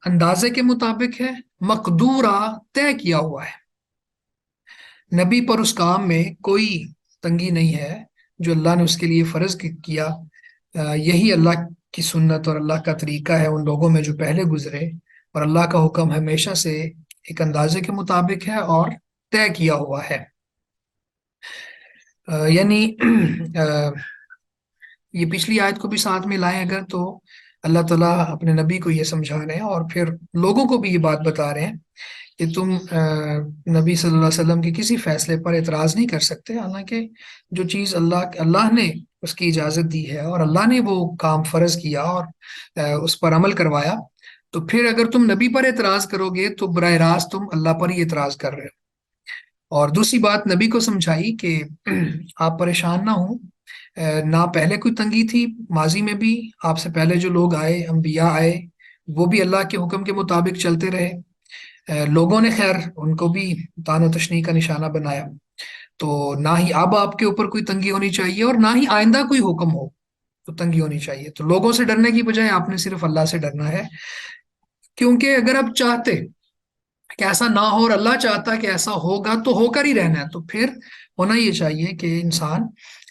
اندازے کے مطابق ہے، مقدورہ طے کیا ہوا ہے۔ نبی پر اس کام میں کوئی تنگی نہیں ہے جو اللہ نے اس کے لیے فرض کیا، یہی اللہ کی سنت اور اللہ کا طریقہ ہے ان لوگوں میں جو پہلے گزرے، اور اللہ کا حکم ہمیشہ سے ایک اندازے کے مطابق ہے اور طے کیا ہوا ہے۔ یعنی یہ پچھلی آیت کو بھی ساتھ میں لائیں اگر، تو اللہ تعالیٰ اپنے نبی کو یہ سمجھا رہے ہیں اور پھر لوگوں کو بھی یہ بات بتا رہے ہیں کہ تم نبی صلی اللہ علیہ وسلم کے کسی فیصلے پر اعتراض نہیں کر سکتے، حالانکہ جو چیز اللہ نے اس کی اجازت دی ہے اور اللہ نے وہ کام فرض کیا اور اس پر عمل کروایا، تو پھر اگر تم نبی پر اعتراض کرو گے تو براہ راست تم اللہ پر ہی اعتراض کر رہے ہو۔ اور دوسری بات نبی کو سمجھائی کہ آپ پریشان نہ ہوں، نہ پہلے کوئی تنگی تھی ماضی میں بھی، آپ سے پہلے جو لوگ آئے انبیاء آئے وہ بھی اللہ کے حکم کے مطابق چلتے رہے، لوگوں نے خیر ان کو بھی طعن و تشنیع کا نشانہ بنایا، تو نہ ہی اب آپ کے اوپر کوئی تنگی ہونی چاہیے اور نہ ہی آئندہ کوئی حکم ہو تو تنگی ہونی چاہیے۔ تو لوگوں سے ڈرنے کی بجائے آپ نے صرف اللہ سے ڈرنا ہے، کیونکہ اگر آپ چاہتے کہ ایسا نہ ہو اور اللہ چاہتا کہ ایسا ہوگا تو ہو کر ہی رہنا ہے، تو پھر ہونا یہ چاہیے کہ انسان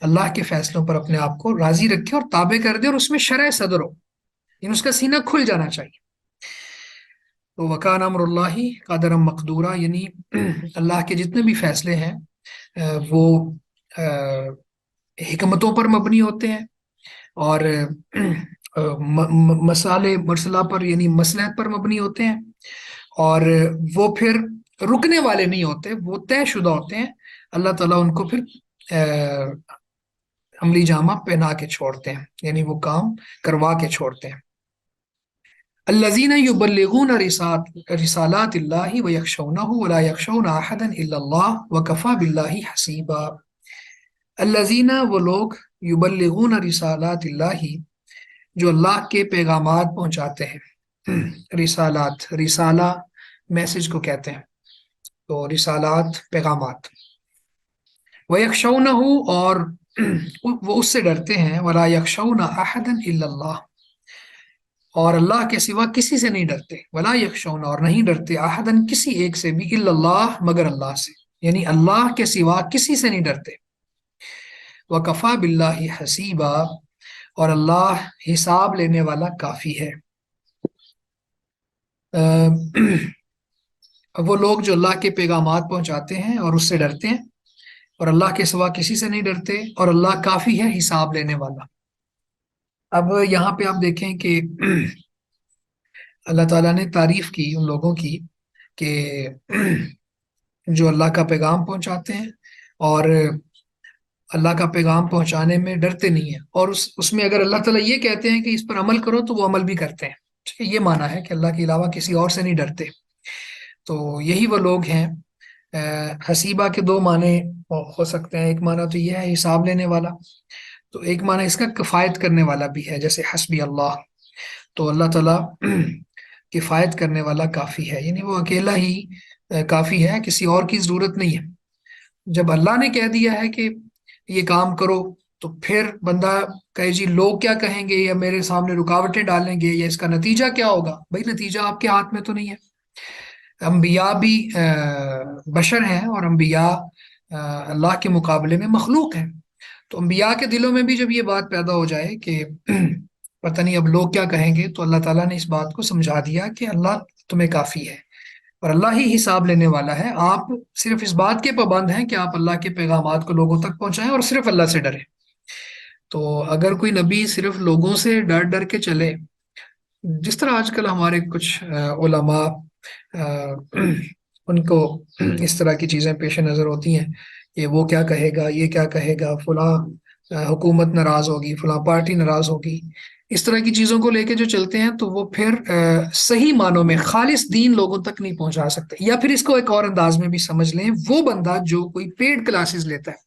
اللہ کے فیصلوں پر اپنے آپ کو راضی رکھے اور تابع کر دے اور اس میں شرع صدر ہو، یعنی اس کا سینہ کھل جانا چاہیے۔ تو وکان امر اللہ قدرا مقدورہ، یعنی اللہ کے جتنے بھی فیصلے ہیں وہ حکمتوں پر مبنی ہوتے ہیں اور مرسلہ پر یعنی مصلحت پر مبنی ہوتے ہیں، اور وہ پھر رکنے والے نہیں ہوتے، وہ طے شدہ ہوتے ہیں۔ اللہ تعالیٰ ان کو پھر عملی جامہ پہنا کے چھوڑتے ہیں، یعنی وہ کام کروا کے چھوڑتے ہیں۔ الذین یبلغون رسالات اللہ ویخشونہ ولا یخشون احدا الا اللہ وکفی باللہ حسیبا۔ الذین وہ لوگ، یبلغون رسالات اللہ جو اللہ کے پیغامات پہنچاتے ہیں، رسالات، رسالہ میسج کو کہتے ہیں، تو رسالات پیغامات، وَيَخْشَوْنَهُ اور وہ اس سے ڈرتے ہیں، وَلَا يَخْشَوْنَ أَحَدًا إِلَّا اللَّهِ اور اللہ کے سوا کسی سے نہیں ڈرتے، وَلَا يَخْشَوْنَ اور نہیں ڈرتے، أَحَدًا کسی ایک سے بھی، إِلَّا اللَّهِ مگر اللہ سے، یعنی اللہ کے سوا کسی سے نہیں ڈرتے۔ وَكَفَى بِاللَّهِ حَسِيبًا اور اللہ حساب لینے والا کافی ہے۔ وہ لوگ جو اللہ کے پیغامات پہنچاتے ہیں اور اس سے ڈرتے ہیں اور اللہ کے سوا کسی سے نہیں ڈرتے، اور اللہ کافی ہے حساب لینے والا۔ اب یہاں پہ آپ دیکھیں کہ اللہ تعالیٰ نے تعریف کی ان لوگوں کی کہ جو اللہ کا پیغام پہنچاتے ہیں اور اللہ کا پیغام پہنچانے میں ڈرتے نہیں ہیں، اور اس میں اگر اللہ تعالیٰ یہ کہتے ہیں کہ اس پر عمل کرو تو وہ عمل بھی کرتے ہیں۔ یہ معنی ہے کہ اللہ کے علاوہ کسی اور سے نہیں ڈرتے۔ تو یہی وہ لوگ ہیں حسیبہ کے دو معنی ہو سکتے ہیں. ایک معنی تو یہ ہے حساب لینے والا، تو ایک معنی اس کا کفایت کرنے والا بھی ہے، جیسے حسبی اللہ، تو اللہ تعالیٰ کفایت کرنے والا کافی ہے، یعنی وہ اکیلا ہی کافی ہے، کسی اور کی ضرورت نہیں ہے. جب اللہ نے کہہ دیا ہے کہ یہ کام کرو، تو پھر بندہ کہے جی لوگ کیا کہیں گے، یا میرے سامنے رکاوٹیں ڈالیں گے، یا اس کا نتیجہ کیا ہوگا. بھائی نتیجہ آپ کے ہاتھ میں تو نہیں ہے. انبیاء بھی بشر ہیں، اور انبیاء اللہ کے مقابلے میں مخلوق ہیں. تو انبیاء کے دلوں میں بھی جب یہ بات پیدا ہو جائے کہ پتہ نہیں اب لوگ کیا کہیں گے، تو اللہ تعالیٰ نے اس بات کو سمجھا دیا کہ اللہ تمہیں کافی ہے، اور اللہ ہی حساب لینے والا ہے. آپ صرف اس بات کے پابند ہیں کہ آپ اللہ کے پیغامات کو لوگوں تک پہنچائیں اور صرف اللہ سے ڈریں. تو اگر کوئی نبی صرف لوگوں سے ڈر ڈر کے چلے، جس طرح آج کل ہمارے کچھ علماء ان کو اس طرح کی چیزیں پیش نظر ہوتی ہیں کہ وہ کیا کہے گا، یہ کیا کہے گا، فلاں حکومت ناراض ہوگی، فلاں پارٹی ناراض ہوگی، اس طرح کی چیزوں کو لے کے جو چلتے ہیں، تو وہ پھر صحیح معنوں میں خالص دین لوگوں تک نہیں پہنچا سکتے. یا پھر اس کو ایک اور انداز میں بھی سمجھ لیں، وہ بندہ جو کوئی پیڈ کلاسز لیتا ہے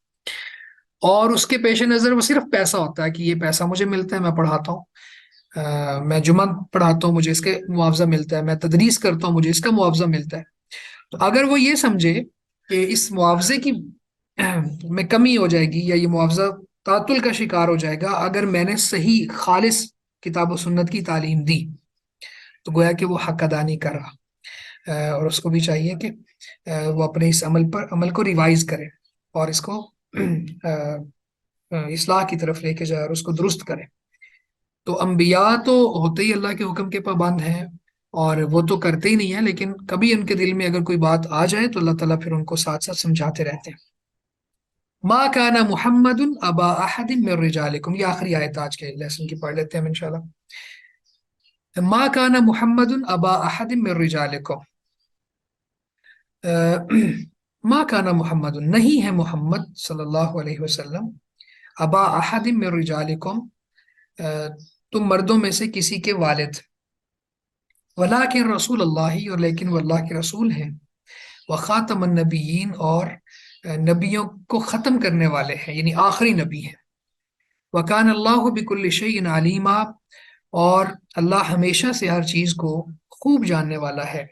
اور اس کے پیش نظر وہ صرف پیسہ ہوتا ہے کہ یہ پیسہ مجھے ملتا ہے، میں پڑھاتا ہوں، میں جمعہ پڑھاتا ہوں، مجھے اس کے معاوضہ ملتا ہے، میں تدریس کرتا ہوں، مجھے اس کا معاوضہ ملتا ہے. تو اگر وہ یہ سمجھے کہ اس معاوضے کی میں کمی ہو جائے گی، یا یہ معاوضہ تعطل کا شکار ہو جائے گا اگر میں نے صحیح خالص کتاب و سنت کی تعلیم دی، تو گویا کہ وہ حق ادا نہیں کر رہا. اور اس کو بھی چاہیے کہ وہ اپنے اس عمل کو ریوائز کرے، اور اس کو اصلاح کی طرف لے کے جائے، اور اس کو درست کرے. تو انبیاء تو ہوتے ہی اللہ کے حکم کے پابند ہیں، اور وہ تو کرتے ہی نہیں ہیں، لیکن کبھی ان کے دل میں اگر کوئی بات آ جائے تو اللہ تعالیٰ پھر ان کو ساتھ ساتھ سمجھاتے رہتے ہیں. ما کان محمد ابا احد من رجالکم، یہ آخری آیت آج کے لیسن کی پڑھ لیتے ہیں ہم انشاءاللہ. ما کان محمد ابا احد من رجالکم، ما کان محمد، نہیں ہے محمد صلی اللہ علیہ وسلم، ابا احد من رجالکم، تم مردوں میں سے کسی کے والد، ولیکن رسول اللہ، اور لیکن وہ اللہ کے رسول ہیں، وخاتم النبیین، اور نبیوں کو ختم کرنے والے ہیں، یعنی آخری نبی ہیں. وکان اللہ بکل شیء علیما، اور اللہ ہمیشہ سے ہر چیز کو خوب جاننے والا ہے.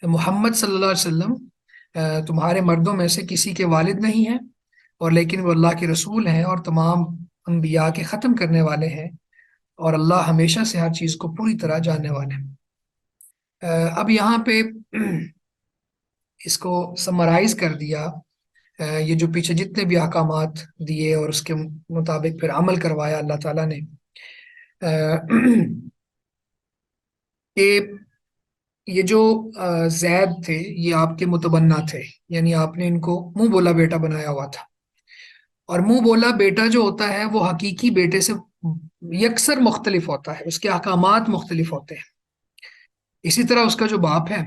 محمد صلی اللہ علیہ وسلم تمہارے مردوں میں سے کسی کے والد نہیں ہیں، اور لیکن وہ اللہ کے رسول ہیں اور تمام انبیاء کے ختم کرنے والے ہیں، اور اللہ ہمیشہ سے ہر چیز کو پوری طرح جاننے والے ہیں. اب یہاں پہ اس کو سمرائز کر دیا، یہ جو پیچھے جتنے بھی احکامات دیے اور اس کے مطابق پھر عمل کروایا اللہ تعالیٰ نے، کہ یہ جو زید تھے یہ آپ کے متبنہ تھے، یعنی آپ نے ان کو منہ بولا بیٹا بنایا ہوا تھا. اور منہ بولا بیٹا جو ہوتا ہے وہ حقیقی بیٹے سے یکسر مختلف ہوتا ہے، اس کے احکامات مختلف ہوتے ہیں. اسی طرح اس کا جو باپ ہے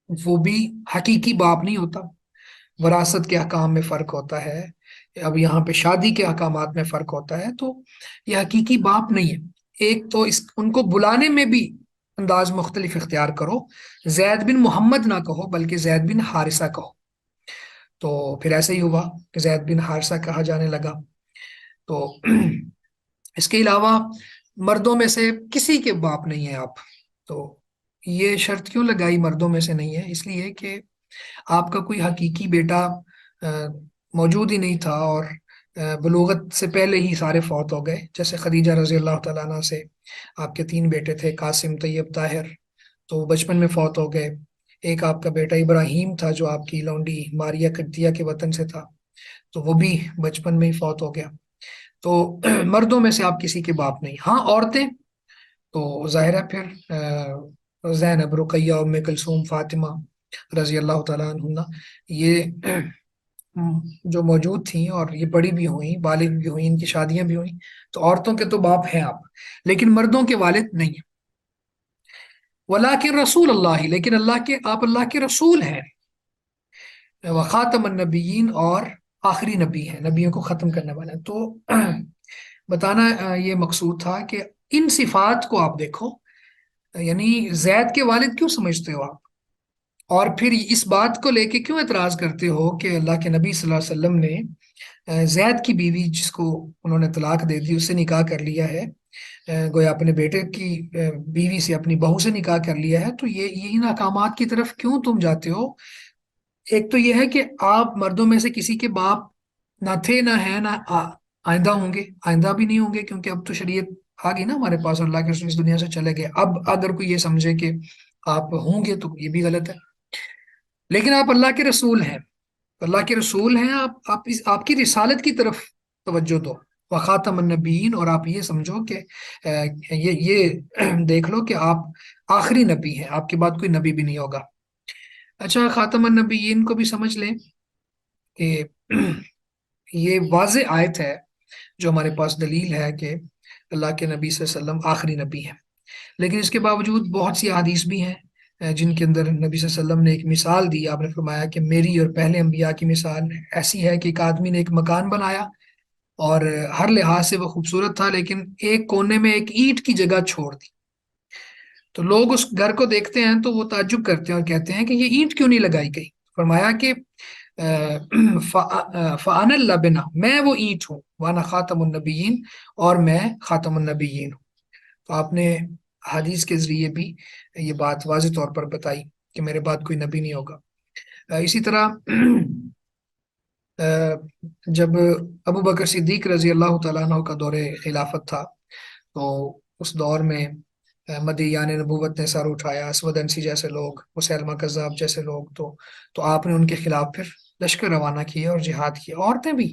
وہ بھی حقیقی باپ نہیں ہوتا، وراثت کے احکام میں فرق ہوتا ہے، اب یہاں پہ شادی کے احکامات میں فرق ہوتا ہے، تو یہ حقیقی باپ نہیں ہے. ایک تو ان کو بلانے میں بھی انداز مختلف اختیار کرو، زید بن محمد نہ کہو بلکہ زید بن حارثہ کہو، تو پھر ایسے ہی ہوا کہ زید بن حارثہ کہا جانے لگا. تو اس کے علاوہ مردوں میں سے کسی کے باپ نہیں ہیں آپ. تو یہ شرط کیوں لگائی مردوں میں سے نہیں ہے؟ اس لیے کہ آپ کا کوئی حقیقی بیٹا موجود ہی نہیں تھا، اور بلوغت سے پہلے ہی سارے فوت ہو گئے. جیسے خدیجہ رضی اللہ تعالیٰ عنہ سے آپ کے 3 بیٹے تھے، قاسم، طیب، طاہر، تو وہ بچپن میں فوت ہو گئے. ایک آپ کا بیٹا ابراہیم تھا جو آپ کی لونڈی ماریہ قبطیہ کے وطن سے تھا، تو وہ بھی بچپن میں ہی فوت ہو گیا. تو مردوں میں سے آپ کسی کے باپ نہیں. ہاں عورتیں تو ظاہر ہے پھر زینب، رقیہ، ام کلثوم، فاطمہ رضی اللہ تعالیٰ عنہ، یہ جو موجود تھیں اور یہ بڑی بھی ہوئیں، بالغ بھی ہوئیں، ان کی شادیاں بھی ہوئیں، تو عورتوں کے تو باپ ہیں آپ، لیکن مردوں کے والد نہیں ہیں. ولیکن رسول اللہ، لیکن آپ اللہ کے رسول ہیں. وخاتم النبیین، اور آخری نبی ہیں، نبیوں کو ختم کرنے والے ہیں. تو بتانا یہ مقصود تھا کہ ان صفات کو آپ دیکھو. یعنی زید کے والد کیوں سمجھتے ہو آپ؟ اور پھر اس بات کو لے کے کیوں اعتراض کرتے ہو کہ اللہ کے نبی صلی اللہ علیہ وسلم نے زید کی بیوی جس کو انہوں نے طلاق دے دی اس سے نکاح کر لیا ہے، گویا اپنے بیٹے کی بیوی سے اپنی بہو سے نکاح کر لیا ہے، تو یہ ان احکامات کی طرف کیوں تم جاتے ہو؟ ایک تو یہ ہے کہ آپ مردوں میں سے کسی کے باپ نہ تھے، نہ ہیں، نہ آئندہ ہوں گے، آئندہ بھی نہیں ہوں گے، کیونکہ اب تو شریعت آ گئی نا ہمارے پاس، اور اللہ کے رسول اس دنیا سے چلے گئے۔ اب اگر کوئی یہ سمجھے کہ آپ ہوں گے تو یہ بھی غلط ہے، لیکن آپ اللہ کے رسول ہیں، اللہ کے رسول ہیں، آپ کی رسالت کی طرف توجہ دو، وخاتم النبیین، اور آپ یہ سمجھو کہ یہ دیکھ لو کہ آپ آخری نبی ہیں، آپ کے بعد کوئی نبی بھی نہیں ہوگا۔ اچھا، خاتم النبیین کو بھی سمجھ لیں کہ یہ واضح آیت ہے جو ہمارے پاس دلیل ہے کہ اللہ کے نبی صلی اللہ علیہ وسلم آخری نبی ہیں، لیکن اس کے باوجود بہت سی احادیث بھی ہیں جن کے اندر نبی صلی اللہ علیہ وسلم نے ایک مثال دی۔ آپ نے فرمایا کہ میری اور پہلے انبیاء کی مثال ایسی ہے کہ ایک آدمی نے ایک مکان بنایا اور ہر لحاظ سے وہ خوبصورت تھا، لیکن ایک کونے میں ایک اینٹ کی جگہ چھوڑ دی، تو لوگ اس گھر کو دیکھتے ہیں تو وہ تعجب کرتے ہیں اور کہتے ہیں کہ یہ اینٹ کیوں نہیں لگائی گئی؟ فرمایا کہ فَأَنَا اللَّبِنَةُ، میں وہ اینٹ ہوں، وَأَنَا خَاتَمُ النَّبِيِّينَ، اور میں خاتم النبیین ہوں۔ تو آپ نے حدیث کے ذریعے بھی یہ بات واضح طور پر بتائی کہ میرے بعد کوئی نبی نہیں ہوگا۔ اسی طرح جب ابو بکر صدیق رضی اللہ تعالیٰ عنہ کا دور خلافت تھا تو اس دور میں مدعیان نبوت نے سر اٹھایا، اسود انسی جیسے لوگ، مسیلمہ کذاب جیسے لوگ، تو آپ نے ان کے خلاف پھر لشکر روانہ کیے اور جہاد کیا۔ عورتیں بھی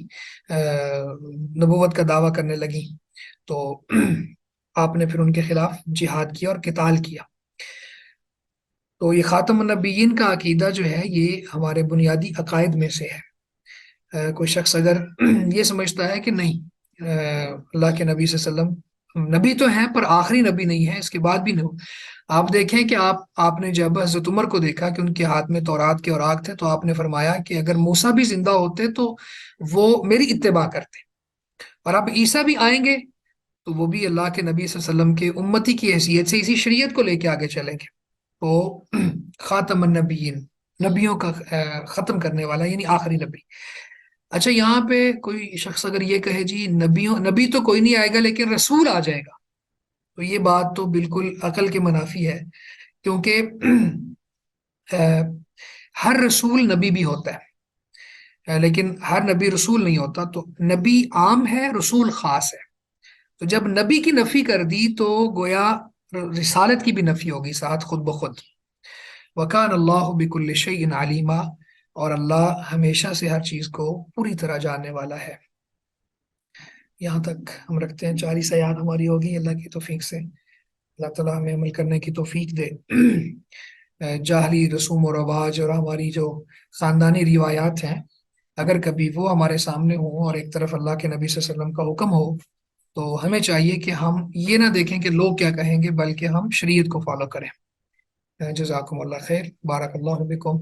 نبوت کا دعویٰ کرنے لگیں تو آپ نے پھر ان کے خلاف جہاد کیا اور قتال کیا۔ تو یہ خاتم النبیین کا عقیدہ جو ہے یہ ہمارے بنیادی عقائد میں سے ہے۔ کوئی شخص اگر یہ سمجھتا ہے کہ نہیں، اللہ کے نبی صلی اللہ علیہ وسلم نبی تو ہیں پر آخری نبی نہیں ہے، اس کے بعد بھی نہیں، آپ دیکھیں کہ آپ نے جب حضرت عمر کو دیکھا کہ ان کے ہاتھ میں تورات کے اوراق تھے، تو آپ نے فرمایا کہ اگر موسیٰ بھی زندہ ہوتے تو وہ میری اتباع کرتے، اور اب عیسیٰ بھی آئیں گے تو وہ بھی اللہ کے نبی صلی اللہ علیہ وسلم کے امتی کی حیثیت سے اسی شریعت کو لے کے آگے چلیں گے۔ تو خاتم النبیین، نبیوں کا ختم کرنے والا، یعنی آخری نبی۔ اچھا، یہاں پہ کوئی شخص اگر یہ کہے جی نبی تو کوئی نہیں آئے گا لیکن رسول آ جائے گا، تو یہ بات تو بالکل عقل کے منافی ہے، کیونکہ ہر رسول نبی بھی ہوتا ہے لیکن ہر نبی رسول نہیں ہوتا۔ تو نبی عام ہے، رسول خاص ہے، تو جب نبی کی نفی کر دی تو گویا رسالت کی بھی نفی ہوگی ساتھ خود بخود۔ وَكَانَ اللَّهُ بِكُلِّ شَيْءٍ عَلِيمًا، اور اللہ ہمیشہ سے ہر چیز کو پوری طرح جاننے والا ہے۔ یہاں تک ہم رکھتے ہیں، 40 آیات ہماری ہوگی اللہ کی توفیق سے۔ اللہ تعالیٰ ہمیں عمل کرنے کی توفیق دے۔ جاہلی رسوم و رواج اور ہماری جو خاندانی روایات ہیں، اگر کبھی وہ ہمارے سامنے ہوں اور ایک طرف اللہ کے نبی صلی اللہ علیہ وسلم کا حکم ہو، تو ہمیں چاہیے کہ ہم یہ نہ دیکھیں کہ لوگ کیا کہیں گے، بلکہ ہم شریعت کو فالو کریں۔ جزاکم اللہ خیر، بارک اللہ بکم۔